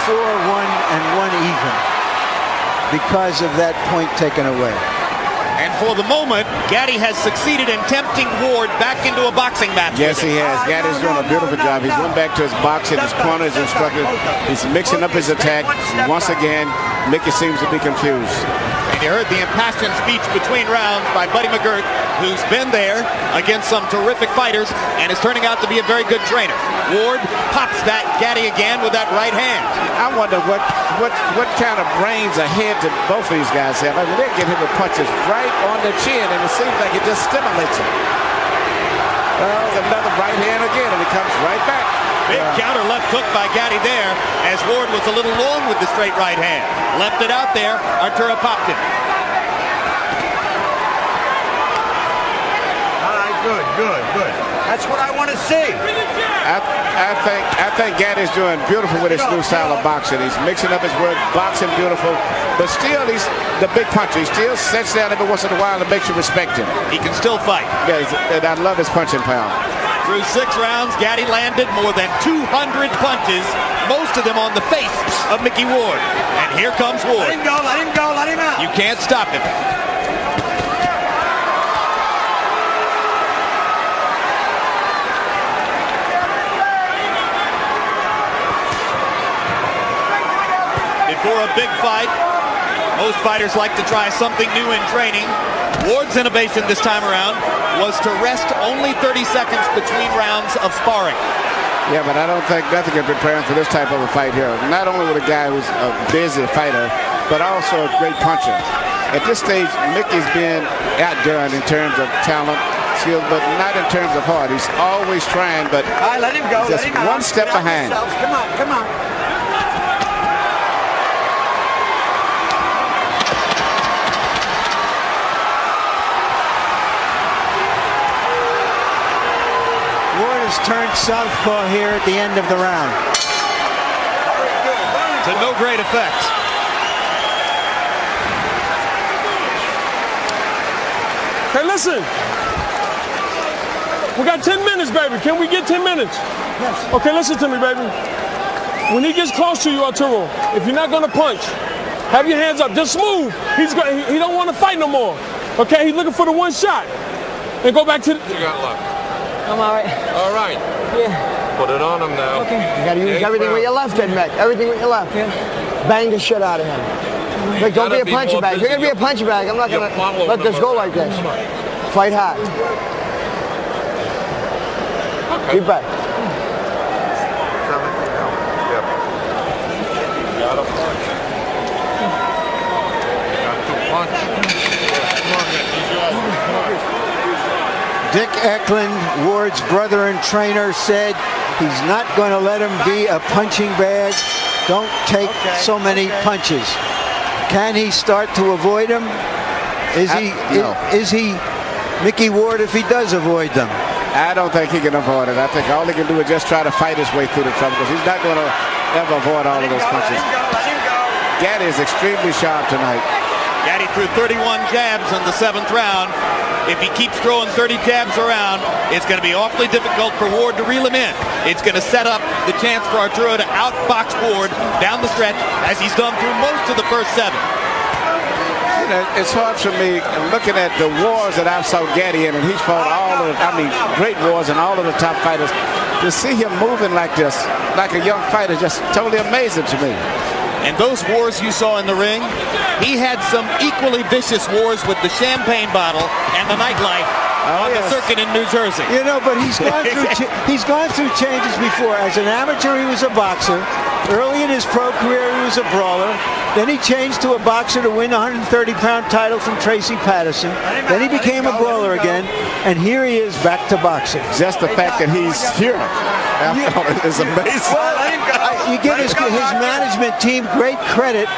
4-1 and 1 even because of that point taken away.
And for the moment, Gatti has succeeded in tempting Ward back into a boxing match.
Yes, he has. Gatti's doing a beautiful job. He's went back to his boxing, his corners, instructed. He's mixing up his attack. Once again, Mickey seems to be confused.
And you heard the impassioned speech between rounds by Buddy McGirt, who's been there against some terrific fighters and is turning out to be a very good trainer. Ward pops that Gatti again with that right hand.
I wonder what what kind of brains ahead do both of these guys have. I mean, they're getting him with punches right on the chin, and it seems like it just stimulates him. Another right hand again, and he comes right back.
Big counter left hook by Gatti there, as Ward was a little long with the straight right hand. Left it out there. Arturo popped it.
All right, good. That's what I want to see.
I think Gatti's doing beautiful with his new style of boxing. He's mixing up his work, boxing beautiful, but still he's the big puncher. He still sits down every once in a while and makes you respect him.
He can still fight.
Yes, and I love his punching power.
Through 6 rounds, Gatti landed more than 200 punches, most of them on the face of Mickey Ward. And here comes Ward.
Let him go, let him out.
You can't stop him. Before a big fight, most fighters like to try something new in training. Ward's innovation this time around was to rest only 30 seconds between rounds of sparring.
Yeah, but I don't think nothing can prepare him for this type of a fight here. Not only with a guy who's a busy fighter, but also a great puncher. At this stage, Mickey's been outdone in terms of talent, skill, but not in terms of heart. He's always trying, but
all right, let him go.
Just one step behind.
Come on.
Turned southpaw here at the end of the round.
To no great effect.
Hey, listen. We got 10 minutes, baby. Can we get 10 minutes?
Yes.
Okay, listen to me, baby. When he gets close to you, Arturo, if you're not going to punch, have your hands up. Just move. He don't want to fight no more. Okay, he's looking for the one shot. And go back to the...
You got luck.
I'm all right.
All right.
Yeah.
Put it on him now.
Okay. You got to use everything with your left, then, Mick. Everything with your left. Yeah. Bang the shit out of him. Mick, don't be a punching bag. If you're going to be a punching bag, I'm not going to let this go like this. Fight hard.
Okay.
Keep back.
Yep. Got a punch. Got to punch. Come on, Mick.
Dick Eklund, Ward's brother and trainer, said he's not going to let him be a punching bag. Don't take so many punches. Can he start to avoid them? Is he Mickey Ward if he does avoid them?
I don't think he can avoid it. I think all he can do is just try to fight his way through the trouble, because he's not going to ever avoid all of those punches.
Let him go.
Gatti is extremely sharp tonight.
Gatti threw 31 jabs in the 7th round. If he keeps throwing 30 jabs around, it's going to be awfully difficult for Ward to reel him in. It's going to set up the chance for Arturo to outbox Ward down the stretch, as he's done through most of the first 7.
You know, it's hard for me looking at the wars that I've saw Gatti in, and he's fought great wars and all of the top fighters. To see him moving like this, like a young fighter, just totally amazing to me.
And those wars you saw in the ring, he had some equally vicious wars with the champagne bottle and the nightlife on the circuit in New Jersey.
You know, but he's gone through changes before. As an amateur, he was a boxer. Early in his pro career, he was a brawler. Then he changed to a boxer to win a 130-pound title from Tracy Patterson. Then he became a brawler again, and here he is back to boxing.
Just the fact that he's here is amazing.
Well, you give his management team great credit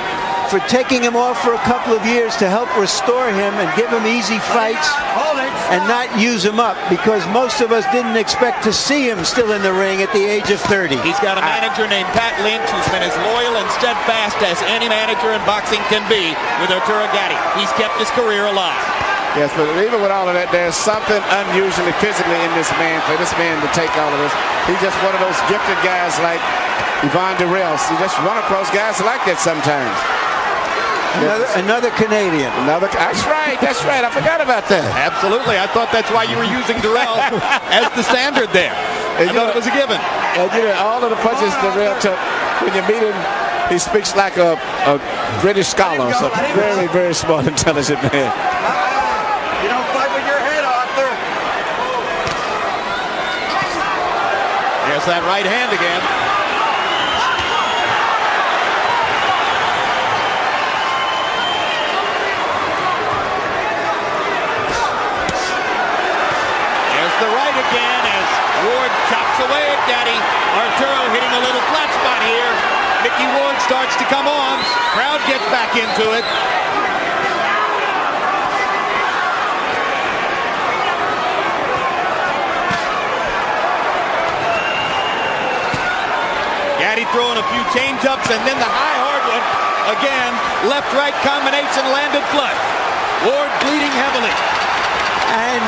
for taking him off for a couple of years to help restore him and give him easy fights and not use him up, because most of us didn't expect to see him still in the ring at the age of 30.
He's got a manager named Pat Lynch who's been as loyal and steadfast as any manager in boxing can be with Arturo Gatti. He's kept his career alive.
Yes, but even with all of that, there's something unusually physically in this man, for this man to take all of this. He's just one of those gifted guys like Yvonne Durrell. He just run across guys like that sometimes.
Another Canadian.
That's right. I forgot about that.
Absolutely. I thought that's why you were using Durrell as the standard there. I thought it was a given.
And all of the punches Durrell took, when you meet him, he speaks like a British scholar. So very, very smart, intelligent man.
You don't fight with your head, Arthur.
There's that right hand again. Ward chops away at Gatti. Arturo hitting a little flat spot here. Mickey Ward starts to come on. Crowd gets back into it. Gatti throwing a few change-ups, and then the high hard one. Again, left-right combination landed flush. Ward bleeding heavily.
And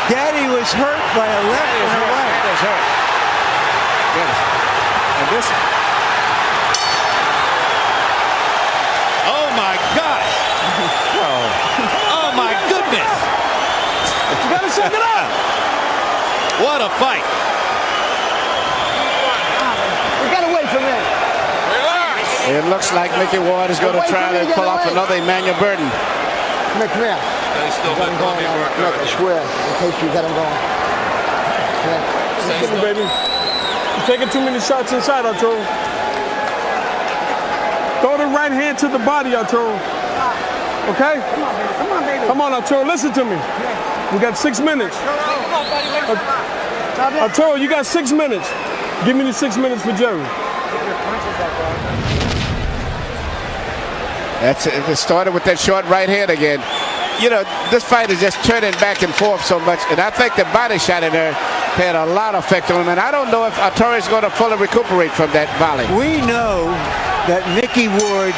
Gatti was hurt by a left and a right.
That is hurt. Yes. And this.
Oh my gosh! Oh my goodness!
You gotta suck it up.
What a fight!
We gotta wait for a minute.
It looks like Mickey Ward is going to try to pull off another Emmanuel Burton.
Come here, come here.
They still
Got him going on. Look, I swear, in case you got him going.
Listen, baby. You're taking too many shots inside, Arturo. Throw the right hand to the body, Arturo. Okay?
Come on, baby.
Come on, Arturo, listen to me. We got 6 minutes. Arturo, you got 6 minutes. Give me the 6 minutes for Jerry.
That's it. It started with that short right hand again. You know, this fight is just turning back and forth so much, and I think the body shot in there had a lot of effect on him, and I don't know if Arturo is going to fully recuperate from that volley.
We know that Mickey Ward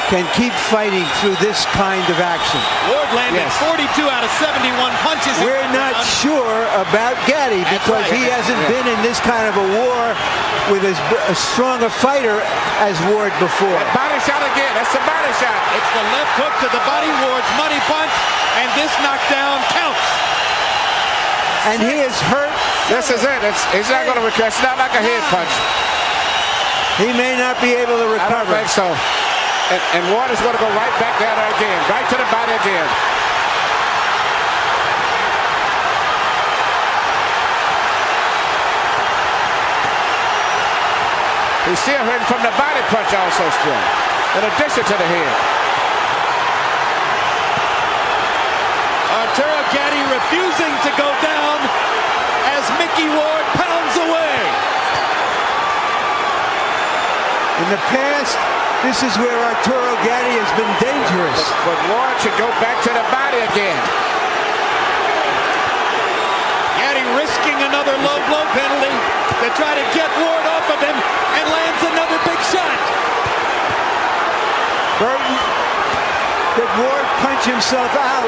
can keep fighting through this kind of action.
Ward landed 42 out of 71 punches.
We're not sure about Gatti because he hasn't been in this kind of a war with as strong a fighter as Ward before.
That body shot again. That's the body shot.
It's the left hook to the body. Ward's money punch, and this knockdown counts.
And he is hurt.
This is it. He's not going to recover. It's not like a head punch.
He may not be able to recover.
I don't think so. And Ward is going to go right back down there again. Right to the body again. He's still hurting from the body punch also still, in addition to the head.
Arturo Gatti refusing to go down as Mickey Ward pounds away.
In the past, this is where Arturo Gatti has been dangerous.
But Ward should go back to the body again.
Gatti risking another low blow penalty to try to get Ward off of him, and lands another big shot.
Burton, did Ward punch himself out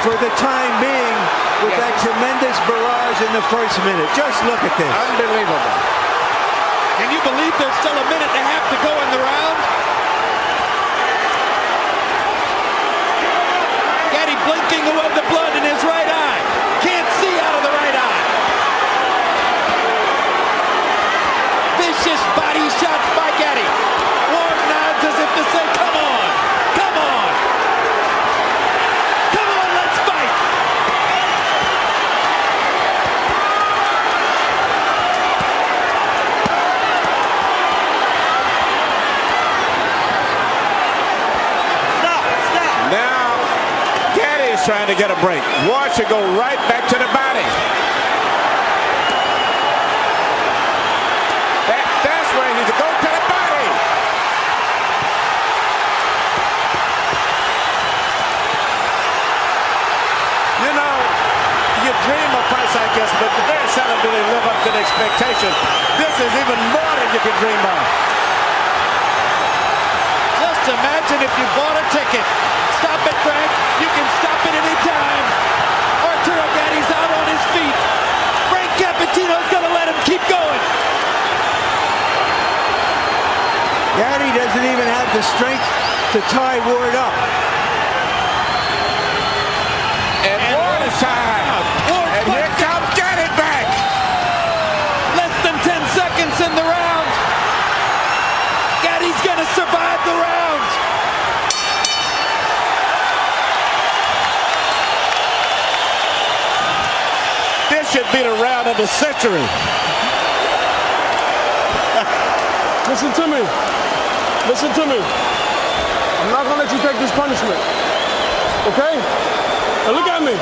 for the time being with that tremendous barrage in the first minute? Just look at this.
Unbelievable.
Can you believe there's still a minute and a half to go in the round? Gatti blinking away the blood in his right eye. Can't see out of the right eye. Vicious body shots by Gatti. Ward nods as if to say, come on, come on. Come on, let's fight.
Now, Gatti is trying to get a break. Ward should go right back to the body. That's where he needs to go to the body. You know, you dream of fights like this, but very seldom do they live up to the expectation. This is even more than you could dream of.
Just imagine if you bought a ticket. Stop it, Frank. You can stop it any time. Arturo Gatti's out on his feet. Frank Cappuccino's going to let him keep going.
Gatti doesn't even have the strength to tie Ward up.
And Ward is tied. And here comes Gatti back.
Less than 10 seconds in the round. Gatti's going to survive the round.
This should be the round of the century.
Listen to me. Listen to me. I'm not going to let you take this punishment. Okay? Now look at me.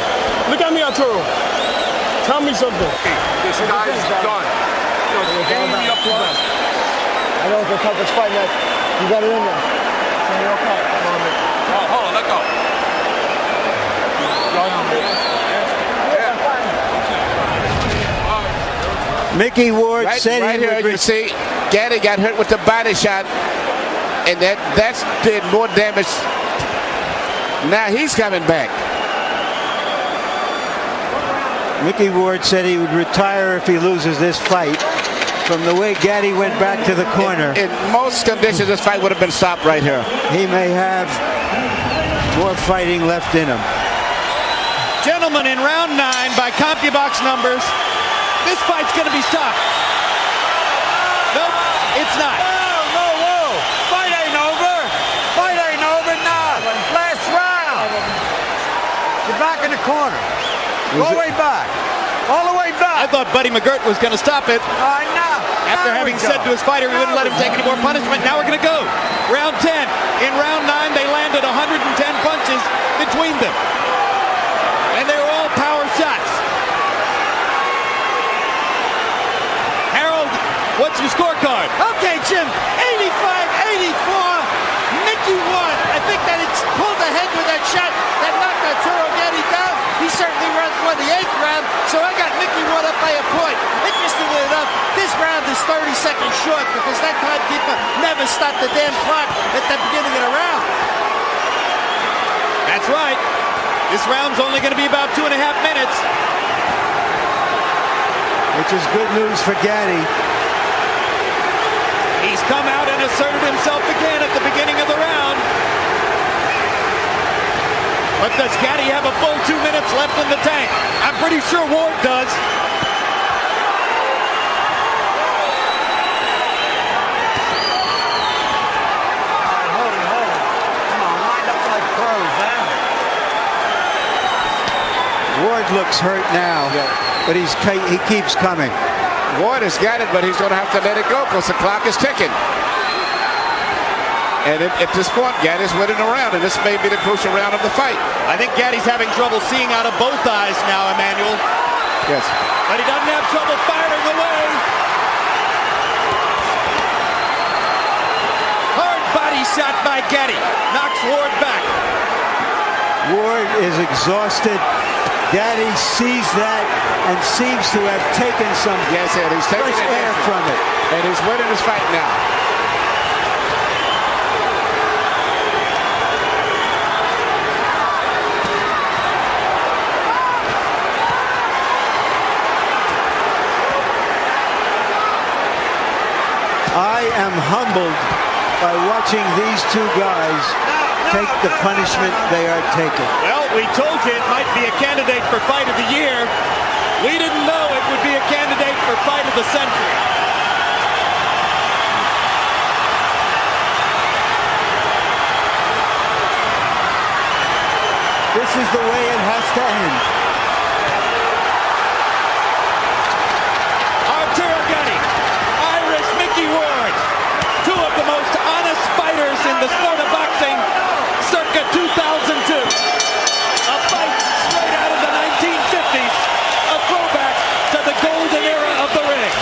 Look at me, Arturo. Tell me something.
This guy's done. I know it's the toughest fight, man. You got it in there.
Hold on, let go.
Mickey Ward said
right
he
here,
would
you see, Gatti got hurt with the body shot, and that did more damage. Now he's coming back.
Mickey Ward said he would retire if he loses this fight. From the way Gatti went back to the corner.
In most conditions, this fight would have been stopped right here.
He may have more fighting left in him.
Gentlemen, in round 9, by CompuBox numbers, this fight's going to be stopped. Nope, it's not.
Whoa. Fight ain't over. Fight ain't over now. Last round. You're back in the corner. All the way back. All the way back.
I thought Buddy McGirt was going to stop it.
I know.
After having said to his fighter he wouldn't let him take any more punishment, now we're going to go. Round 10. In round 9, they landed 110 punches between them. And they were all power shots. Harold, what's your scorecard?
Okay, Jim, 85-84. Mickey won. I think that it's pulled ahead with that shot that knocked Arturo Gatti down. He certainly won the 8th round, so I got Mickey Ward up by a point. Interestingly enough, this round is 30 seconds short because that timekeeper never stopped the damn clock at the beginning of the round.
That's right. This round's only going to be about 2.5 minutes.
Which is good news for Gatti.
He's come out and asserted himself again at the beginning of the round. But does Gatti have a full 2 minutes left in the tank? I'm pretty sure Ward does.
Hold it. Come on, lined up like pros, huh?
Ward looks hurt now, but he keeps coming.
Ward has got it, but he's going to have to let it go because the clock is ticking. And at this point, Gatti's winning the round, and this may be the crucial round of the fight.
I think Gatti's having trouble seeing out of both eyes now, Emmanuel.
Yes.
But he doesn't have trouble firing away. Hard body shot by Gatti. Knocks Ward back.
Ward is exhausted. Gatti sees that and seems to have taken some
Yes, and he's taking
fresh air from it.
And he's winning this fight now.
I am humbled by watching these two guys take the punishment they are taking.
Well, we told you it might be a candidate for Fight of the Year. We didn't know it would be a candidate for Fight of the Century.
This is the way it has to end.
Arturo Gatti, Irish Mickey Ward, two of the most honest fighters in the sport of boxing, circa 2002. A fight straight out of the 1950s, a throwback to the golden era of the ring.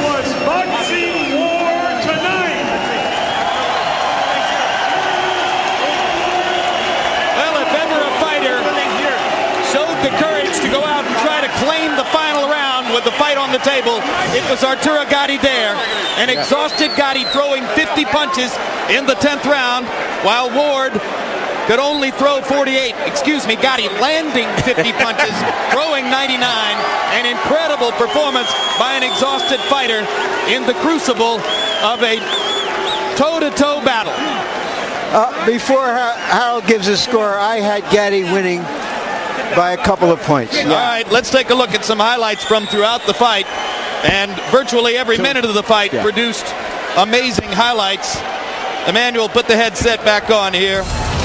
Was boxing war tonight.
Well, if ever a fighter showed the courage to go out and try to claim the final round with the fight on the table, it was Arturo Gatti there. An exhausted Gatti throwing 50 punches in the 10th round, while Ward could only throw 48. Gatti landing 50 punches, throwing 99. An incredible performance by an exhausted fighter in the crucible of a toe-to-toe battle.
Before Harold gives a score, I had Gatti winning by a couple of points.
All right, let's take a look at some highlights from throughout the fight. And virtually every minute of the fight produced amazing highlights. Emmanuel, put the headset back on here.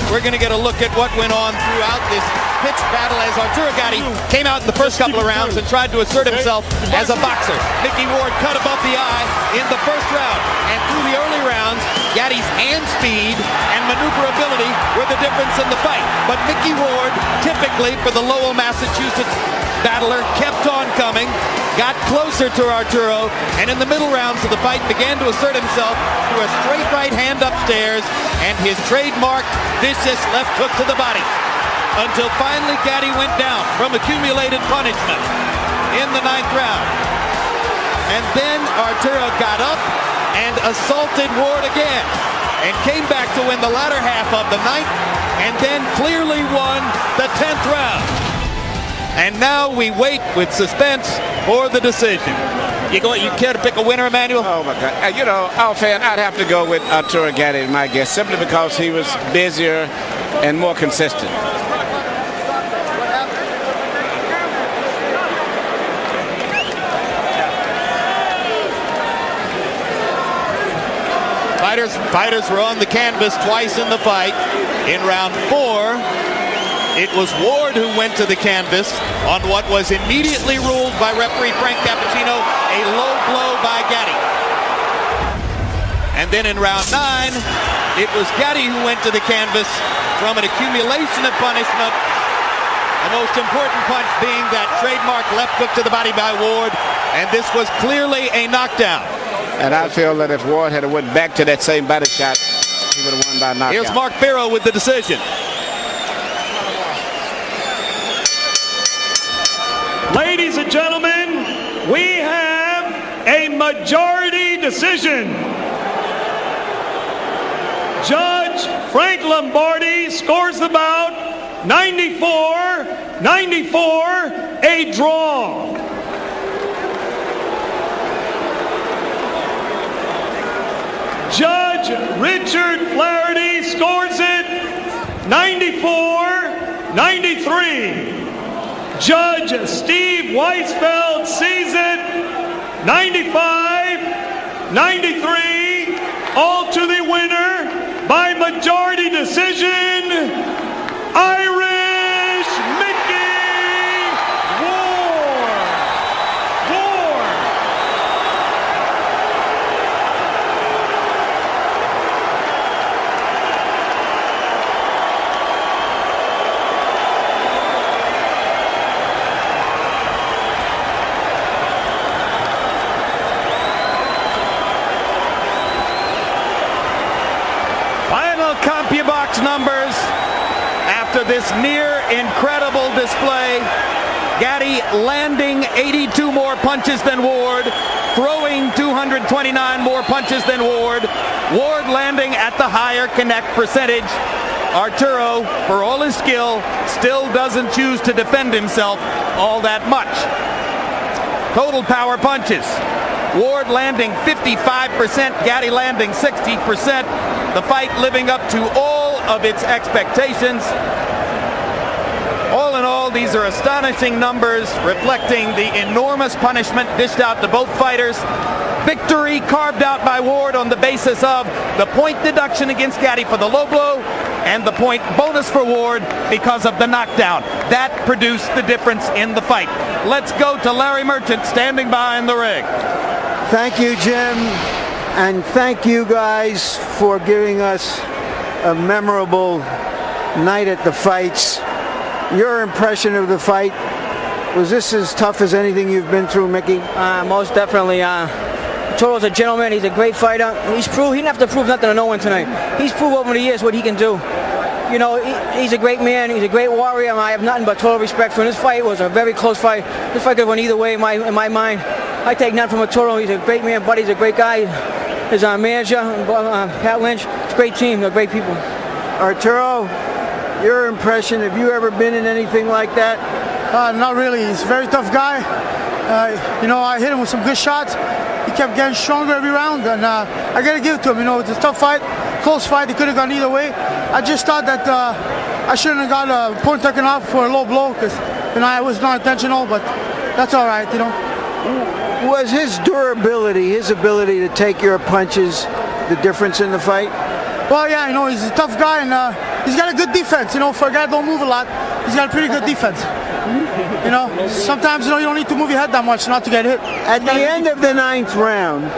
We're going to get a look at what went on throughout this pitched battle as Arturo Gatti came out in the first couple of rounds and tried to assert himself as a boxer. Mickey Ward cut above the eye in the first round. And through the early rounds, Gatti's hand speed and maneuverability were the difference in the fight. But Mickey Ward, typically for the Lowell, Massachusetts battler, kept on coming, got closer to Arturo, and in the middle rounds of the fight began to assert himself through a straight right hand upstairs and his trademark vicious left hook to the body. Until finally Gatti went down from accumulated punishment in the 9th round. And then Arturo got up and assaulted Ward again and came back to win the latter half of the 9th and then clearly won the 10th round. And now we wait with suspense for the decision. You care to pick a winner, Emmanuel?
Oh, my God. You know, offhand, I'd have to go with Arturo Gatti, my guess, simply because he was busier and more consistent.
Fighters were on the canvas twice in the fight. In round 4, it was Ward who went to the canvas on what was immediately ruled by referee Frank Cappuccino a low blow by Gatti. And then in round 9, it was Gatti who went to the canvas from an accumulation of punishment. The most important punch being that trademark left hook to the body by Ward, and this was clearly a knockdown.
And I feel that if Ward had went back to that same body shot, he would have won by knockout.
Here's Mark Barrow with the decision.
Ladies and gentlemen, we have a majority decision. Judge Frank Lombardi scores the bout 94-94, a draw. Judge Richard Flaherty scores it 94-93. Judge Steve Weisfeld sees it 95-93. All to the winner by majority decision, Irish Mickey Ward.
CompuBox numbers after this near incredible display. Gatti landing 82 more punches than Ward, throwing 229 more punches than Ward. Ward landing at the higher connect percentage. Arturo, for all his skill, still doesn't choose to defend himself all that much. Total power punches. Ward landing 55%, Gatti landing 60%. The fight living up to all of its expectations. All in all, these are astonishing numbers reflecting the enormous punishment dished out to both fighters. Victory carved out by Ward on the basis of the point deduction against Gatti for the low blow and the point bonus for Ward because of the knockdown. That produced the difference in the fight. Let's go to Larry Merchant standing by in the ring.
Thank you, Jim. And thank you guys for giving us a memorable night at the fights. Your impression of the fight, was this as tough as anything you've been through, Mickey?
Most definitely. Toro's a gentleman. He's a great fighter. He didn't have to prove nothing to no one tonight. He's proved over the years what he can do. You know, he's a great man. He's a great warrior. I have nothing but total respect for him. This fight was a very close fight. This fight could have went either way in my mind. I take nothing from Toro. He's a great man, buddy. He's a great guy. His manager, Pat Lynch. It's a great team. They're great people.
Arturo, your impression, have you ever been in anything like that?
Not really. He's a very tough guy. You know, I hit him with some good shots. He kept getting stronger every round, and I got to give it to him. You know, it's a tough fight, close fight. It could have gone either way. I just thought that I shouldn't have got a point taken off for a low blow because, you know, it was not intentional, but that's all right, you know.
Was his durability, his ability to take your punches, the difference in the fight?
Well, yeah, you know, he's a tough guy, and he's got a good defense. You know, for a guy that don't move a lot, he's got a pretty good defense. You know, sometimes, you know, you don't need to move your head that much not to get hit.
At the end of the ninth round,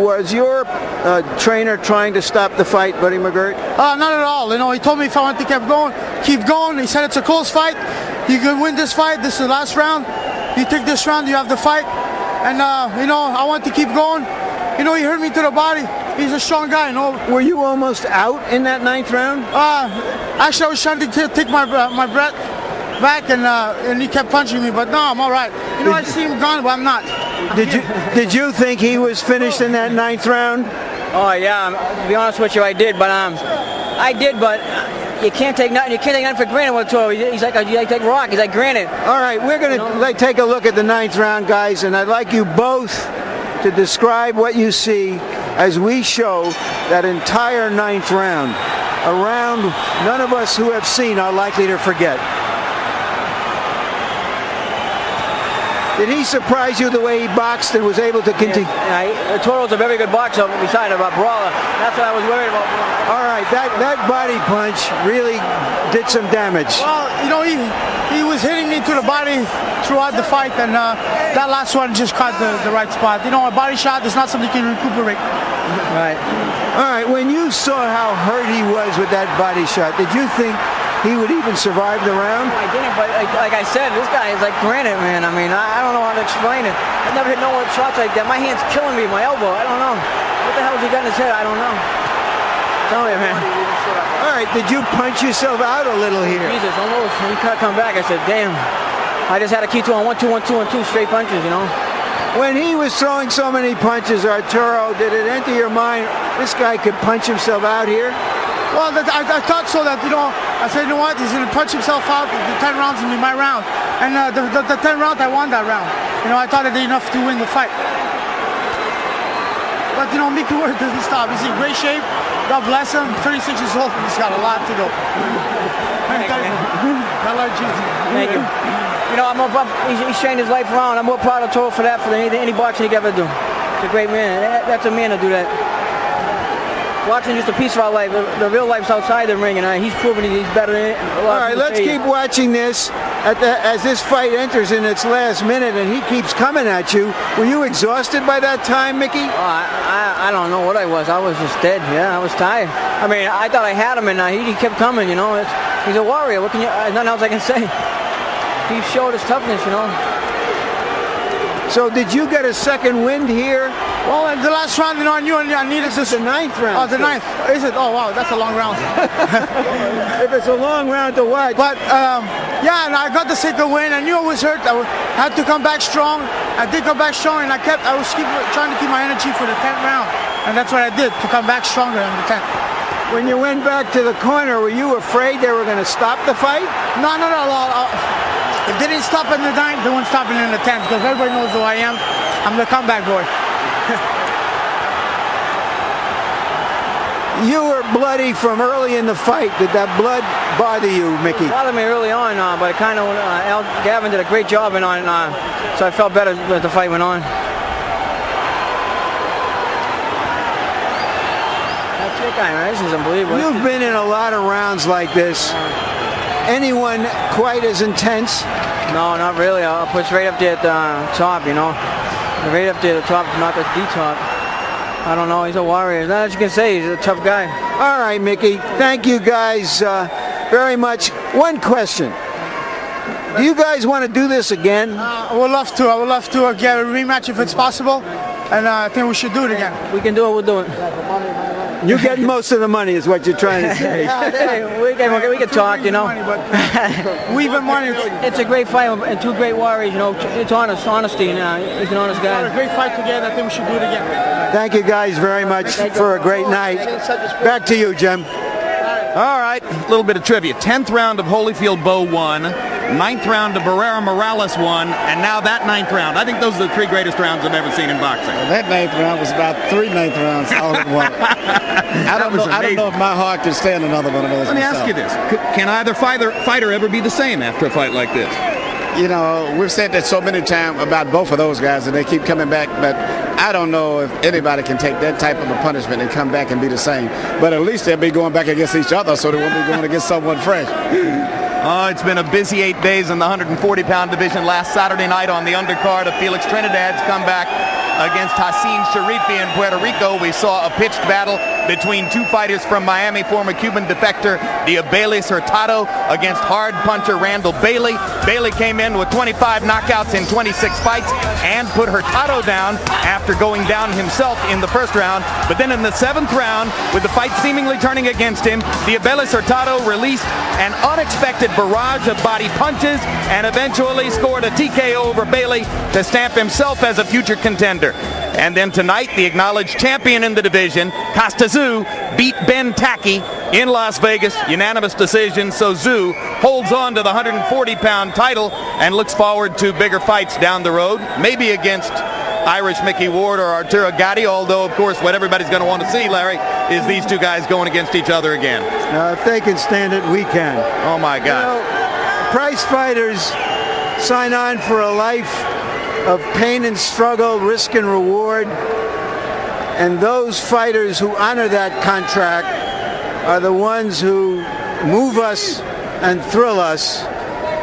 was your trainer trying to stop the fight, Buddy McGirt?
Not at all. You know, he told me if I want to keep going. He said it's a close fight. You can win this fight. This is the last round. You take this round, you have the fight. And, you know, I want to keep going. You know, he hurt me to the body. He's a strong guy, you know.
Were you almost out in that ninth round?
Actually, I was trying to take my breath back, and he kept punching me. But no, I'm all right. You know, I see him gone, but I'm not.
Did you think he was finished in that ninth round?
Oh yeah, to be honest with you, I did. But you can't take nothing. You can't take nothing for granted. He's like take rock. He's like granted.
All right, we're gonna take a look at the ninth round, guys, and I'd like you both to describe what you see as we show that entire ninth round. A round none of us who have seen are likely to forget. Did he surprise you the way he boxed and was able to continue?
Yeah, Toro's a very good boxer beside a brawler. That's what I was worried about.
All right, that body punch really did some damage.
Well, you know, he was hitting me to the body throughout the fight, and that last one just caught the right spot. You know, a body shot is not something you can recuperate.
Right.
All right, when you saw how hurt he was with that body shot, did you think he would even survive the round?
I didn't, but like I said, this guy is like granite, man. I mean, I don't know how to explain it. I've never hit no one shots like that. My hand's killing me, my elbow. I don't know. What the hell has he got in his head? I don't know. Tell me, man.
All right, did you punch yourself out a little here?
Jesus, almost. He can't come back. I said, damn. I just had to keep doing 1, 2, 1, 2, 1, 2 straight punches, you know.
When he was throwing so many punches, Arturo, did it enter your mind, this guy could punch himself out here?
Well, I thought so. That, you know, I said, you know what, he's going to punch himself out. The 10 rounds will be my round. And the 10 round, I won that round. You know, I thought I did enough to win the fight. But, you know, Mickey Ward doesn't stop. He's in great shape. God bless him. 36 years old. He's got a lot to go.
Thank you.
I love Jesus.
Thank you. You know, he's trained his life around. I'm more proud of Toro for that, for any boxing he could ever do. He's a great man. That's a man to do that. Boxing is just a piece of our life. The real life's outside the ring, and he's proven he's better than it.
All right, let's keep watching this as this fight enters in its last minute, and he keeps coming at you. Were you exhausted by that time, Mickey?
I don't know what I was. I was just dead. Yeah, I was tired. I mean, I thought I had him, and he kept coming. You know, he's a warrior. What can you? Nothing else I can say. He showed his toughness. You know.
So did you get a second wind here?
Well, in the last round, you know, I knew I needed this.
The ninth round.
Oh, the ninth. Is it? Oh, wow, that's a long round.
If it's a long round to watch.
But, yeah, and I got the second win. I knew I was hurt. I had to come back strong. I did come back strong, and I was trying to keep my energy for the 10th round. And that's what I did, to come back stronger in the 10th.
When you went back to the corner, were you afraid they were going to stop the fight?
No. If they didn't stop in the 9th, they wouldn't stop it in the 10th, because everybody knows who I am. I'm the comeback boy.
You were bloody from early in the fight. Did that blood bother you, Mickey?
It bothered me early on, but it kind of Gavin did a great job so I felt better as the fight went on. That's it, guy, man. This is unbelievable.
You've been in a lot of rounds like this. Anyone quite as intense?
No, not really. I'll put right up there at the top, you know. Right up there at the top, not at the top. I don't know. He's a warrior. Not as you can say, he's a tough guy.
All right, Mickey. Thank you guys very much. One question. Do you guys want to do this again?
I would love to. I would love to get a rematch if it's possible. And I think we should do it again.
We can do it. We'll do it.
You get most of the money is what you're trying to say.
we can talk, you know.
We've been money.
It's a great fight and two great warriors, you know. It's honesty, and he's an honest guy.
A great fight together. I think we should do it again.
Thank you guys very much for a great night. Back to you, Jim.
All right, a little bit of trivia. 10th round of Holyfield Bowe won. 9th round of Barrera Morales won, and now that 9th round. I think those are the 3 greatest rounds I've ever seen in boxing.
Well, that 9th round was about 3 9th rounds all in one. I don't know if my heart can stand another one of those.
Let me ask you this. Can either fighter ever be the same after a fight like this?
you know, we've said that so many times about both of those guys, and they keep coming back. But I don't know if anybody can take that type of a punishment and come back and be the same. But at least they'll be going back against each other, so they won't be going against someone fresh.
It's been a busy 8 days in the 140-pound division. Last Saturday night on the undercard of Felix Trinidad's comeback against Hassan Sharifi in Puerto Rico, we saw a pitched battle between two fighters from Miami, former Cuban defector Diabeles Hurtado against hard puncher Randall Bailey. Bailey came in with 25 knockouts in 26 fights and put Hurtado down after going down himself in the first round. But then in the 7th round, with the fight seemingly turning against him, Diabeles Hurtado released an unexpected barrage of body punches and eventually scored a TKO over Bailey to stamp himself as a future contender. And then tonight, the acknowledged champion in the division, Costa Tszyu, beat Ben Taki in Las Vegas, unanimous decision. So Tszyu holds on to the 140-pound title and looks forward to bigger fights down the road, maybe against Irish Mickey Ward or Arturo Gatti, although, of course, what everybody's going to want to see, Larry, is these two guys going against each other again.
If they can stand it, we can.
Oh, my God.
You know, prize fighters sign on for a life of pain and struggle, risk and reward. And those fighters who honor that contract are the ones who move us and thrill us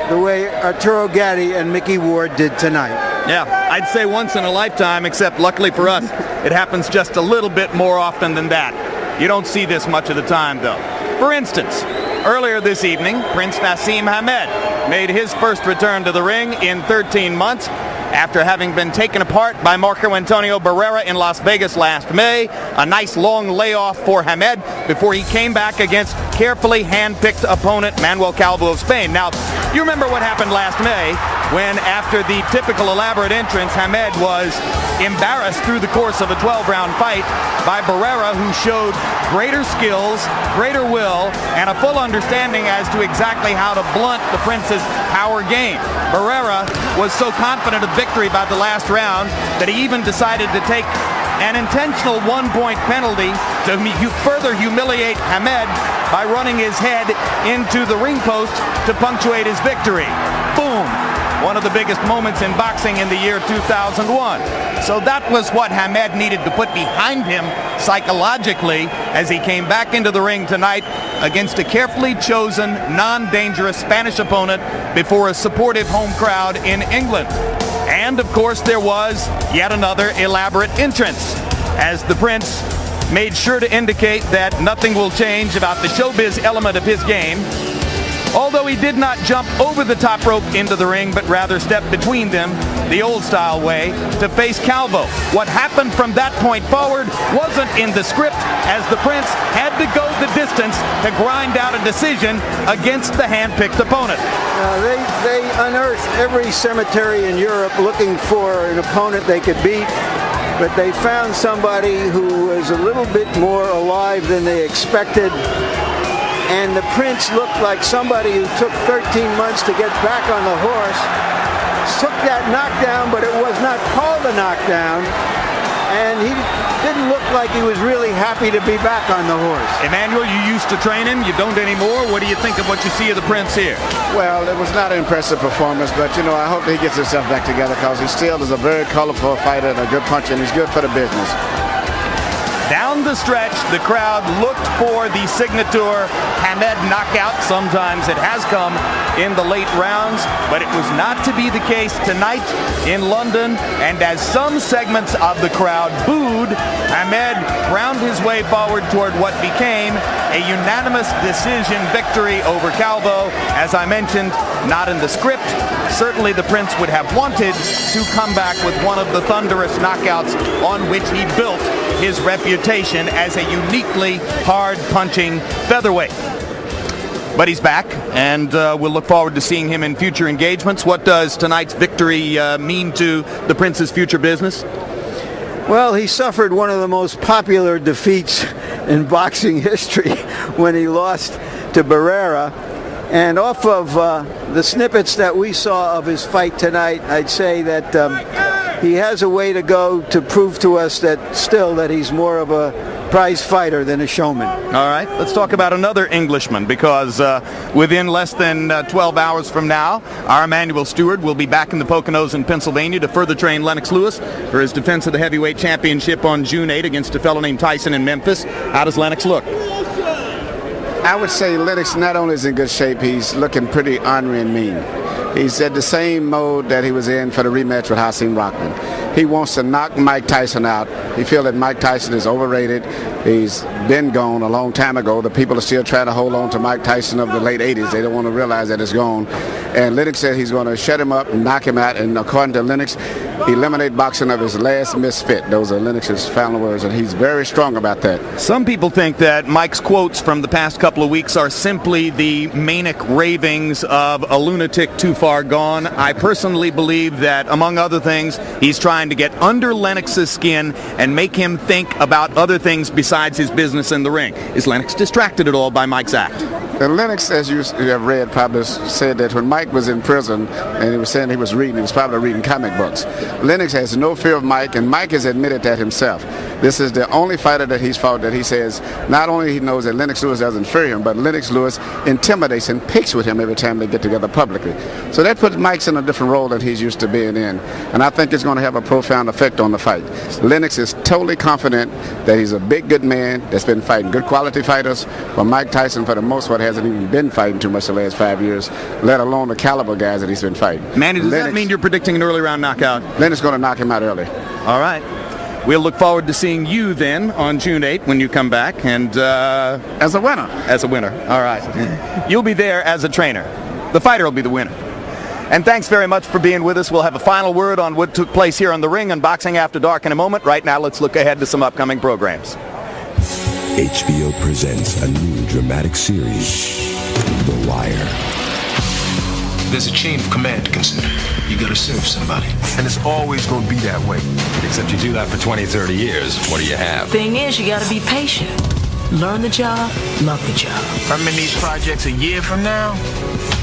the way Arturo Gatti and Mickey Ward did tonight.
Yeah, I'd say once in a lifetime, except luckily for us, it happens just a little bit more often than that. You don't see this much of the time, though. For instance, earlier this evening, Prince Nassim Hamed made his first return to the ring in 13 months after having been taken apart by Marco Antonio Barrera in Las Vegas last May. A nice long layoff for Hamed before he came back against carefully hand-picked opponent Manuel Calvo of Spain. Now, you remember what happened last May when, after the typical elaborate entrance, Hamed was embarrassed through the course of a 12-round fight by Barrera, who showed greater skills, greater will, and a full understanding as to exactly how to blunt the Prince's power game. Barrera was so confident of victory by the last round that he even decided to take an intentional one-point penalty to further humiliate Hamed by running his head into the ring post to punctuate his victory. Boom! One of the biggest moments in boxing in the year 2001. So that was what Hamed needed to put behind him psychologically as he came back into the ring tonight against a carefully chosen, non-dangerous Spanish opponent before a supportive home crowd in England. And, of course, there was yet another elaborate entrance, as the Prince made sure to indicate that nothing will change about the showbiz element of his game, although he did not jump over the top rope into the ring, but rather stepped between them the old-style way to face Calvo. What happened from that point forward wasn't in the script, as the Prince had to go the distance to grind out a decision against the hand-picked opponent.
They unearthed every cemetery in Europe looking for an opponent they could beat, but they found somebody who was a little bit more alive than they expected. And the Prince looked like somebody who took 13 months to get back on the horse, took that knockdown, but it was not called a knockdown, and he didn't look like he was really happy to be back on the horse.
Emmanuel, you used to train him, you don't anymore. What do you think of what you see of the Prince here?
Well, it was not an impressive performance, but, you know, I hope that he gets himself back together, because he still is a very colorful fighter and a good puncher, and he's good for the business.
Down the stretch, the crowd looked for the signature Hamed knockout. Sometimes it has come in the late rounds, but it was not to be the case tonight in London. And as some segments of the crowd booed, Hamed ground his way forward toward what became a unanimous decision victory over Calvo. As I mentioned, not in the script. Certainly the Prince would have wanted to come back with one of the thunderous knockouts on which he built his reputation as a uniquely hard-punching featherweight. But he's back, and we'll look forward to seeing him in future engagements. What does tonight's victory mean to the Prince's future business?
Well, he suffered one of the most popular defeats in boxing history when he lost to Barrera. And off of the snippets that we saw of his fight tonight, I'd say that he has a way to go to prove to us that he's more of a prize fighter than a showman.
All right, let's talk about another Englishman, because within less than 12 hours from now, our Emmanuel Stewart will be back in the Poconos in Pennsylvania to further train Lennox Lewis for his defense of the heavyweight championship on June 8 against a fellow named Tyson in Memphis. How does Lennox look?
I would say Lennox not only is in good shape, he's looking pretty ornery and mean. He's at the same mode that he was in for the rematch with Hasim Rahman. He wants to knock Mike Tyson out. He feels that Mike Tyson is overrated. He's been gone a long time ago. The people are still trying to hold on to Mike Tyson of the late 80s. They don't want to realize that it's gone. And Lennox said he's going to shut him up and knock him out. And according to Lennox, eliminate boxing of his last misfit. Those are Lennox's final words, and he's very strong about that.
Some people think that Mike's quotes from the past couple of weeks are simply the manic ravings of a lunatic too far gone. I personally believe that, among other things, he's trying to get under Lennox's skin and make him think about other things besides his business in the ring. Is Lennox distracted at all by Mike's act?
And Lennox, as you have read, probably said that when Mike was in prison and he was saying he was probably reading comic books. Lennox has no fear of Mike, and Mike has admitted that himself. This is the only fighter that he's fought that he says not only he knows that Lennox Lewis doesn't fear him, but Lennox Lewis intimidates and picks with him every time they get together publicly. So that puts Mike's in a different role than he's used to being in, and I think it's going to have a profound effect on the fight. Lennox is totally confident that he's a big, good man that's been fighting good quality fighters, but Mike Tyson, for the most part, hasn't even been fighting too much the last 5 years, let alone the caliber guys that he's been fighting.
Manny, does that mean you're predicting an early round knockout?
Lennox is going to knock him out early.
All right. We'll look forward to seeing you then on June 8 when you come back, and
as a winner.
As a winner. All right. You'll be there as a trainer. The fighter will be the winner. And thanks very much for being with us. We'll have a final word on what took place here on the ring on Boxing After Dark in a moment. Right now, let's look ahead to some upcoming programs.
HBO presents a new dramatic series, The Wire.
There's a chain of command to consider. You gotta serve somebody.
And it's always gonna be that way.
Except you do that for 20, 30 years. What do you have?
Thing is, you gotta be patient. Learn the job, love the job.
If I'm in these projects a year from now,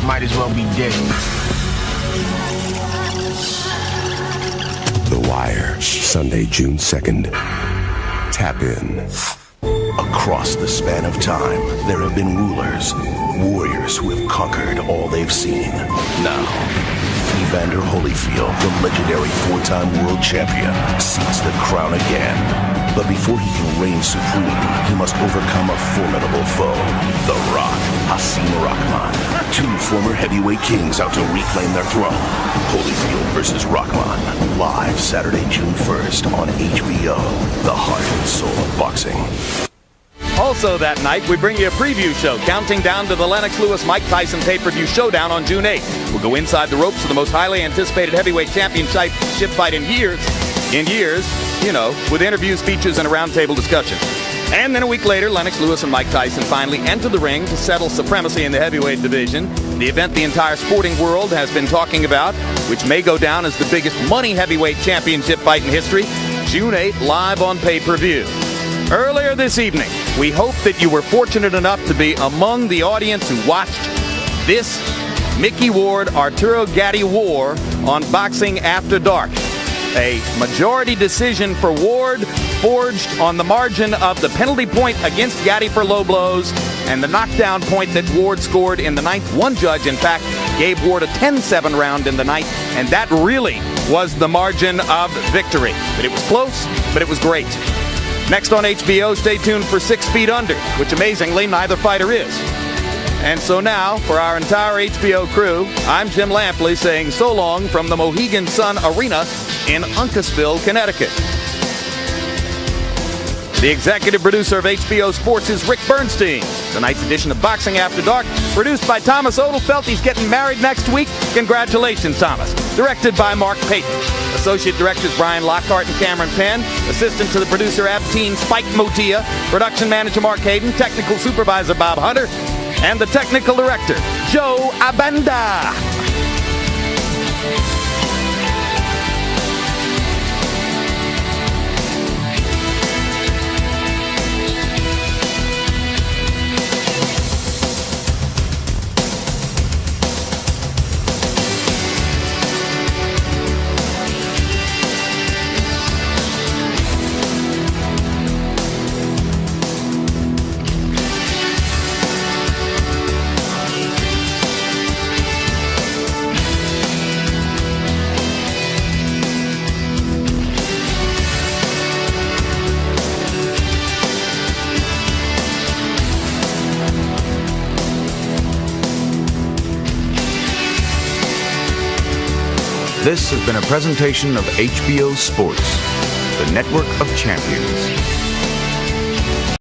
might as well be dead.
The Wire, Sunday, June 2nd. Tap in.
Across the span of time, there have been rulers, warriors who have conquered all they've seen. Now, Evander Holyfield, the legendary four-time world champion, seeks the crown again. But before he can reign supreme, he must overcome a formidable foe, The Rock, Hasim Rahman. Two former heavyweight kings out to reclaim their throne. Holyfield versus Rahman, live Saturday, June 1st on HBO, the heart and soul of boxing.
Also that night, we bring you a preview show counting down to the Lennox Lewis-Mike Tyson pay-per-view showdown on June 8th. We'll go inside the ropes of the most highly anticipated heavyweight championship fight in years, you know, with interviews, features, and a roundtable discussion. And then a week later, Lennox Lewis and Mike Tyson finally enter the ring to settle supremacy in the heavyweight division, the event the entire sporting world has been talking about, which may go down as the biggest money heavyweight championship fight in history, June 8th, live on pay-per-view. Earlier this evening, we hope that you were fortunate enough to be among the audience who watched this Mickey Ward-Arturo Gatti war on Boxing After Dark. A majority decision for Ward, forged on the margin of the penalty point against Gatti for low blows and the knockdown point that Ward scored in the ninth. One judge, in fact, gave Ward a 10-7 round in the ninth, and that really was the margin of victory. But it was close, but it was great. Next on HBO, stay tuned for 6 Feet Under, which amazingly neither fighter is. And so now, for our entire HBO crew, I'm Jim Lampley saying so long from the Mohegan Sun Arena in Uncasville, Connecticut. The executive producer of HBO Sports is Rick Bernstein. Tonight's edition of Boxing After Dark, produced by Thomas Odelfelt. He's getting married next week. Congratulations, Thomas. Directed by Mark Payton. Associate directors Brian Lockhart and Cameron Penn. Assistant to the producer Abteen Spike Motia. Production manager Mark Hayden. Technical supervisor Bob Hunter. And the technical director, Joe Abanda.
This has been a presentation of HBO Sports, the network of champions.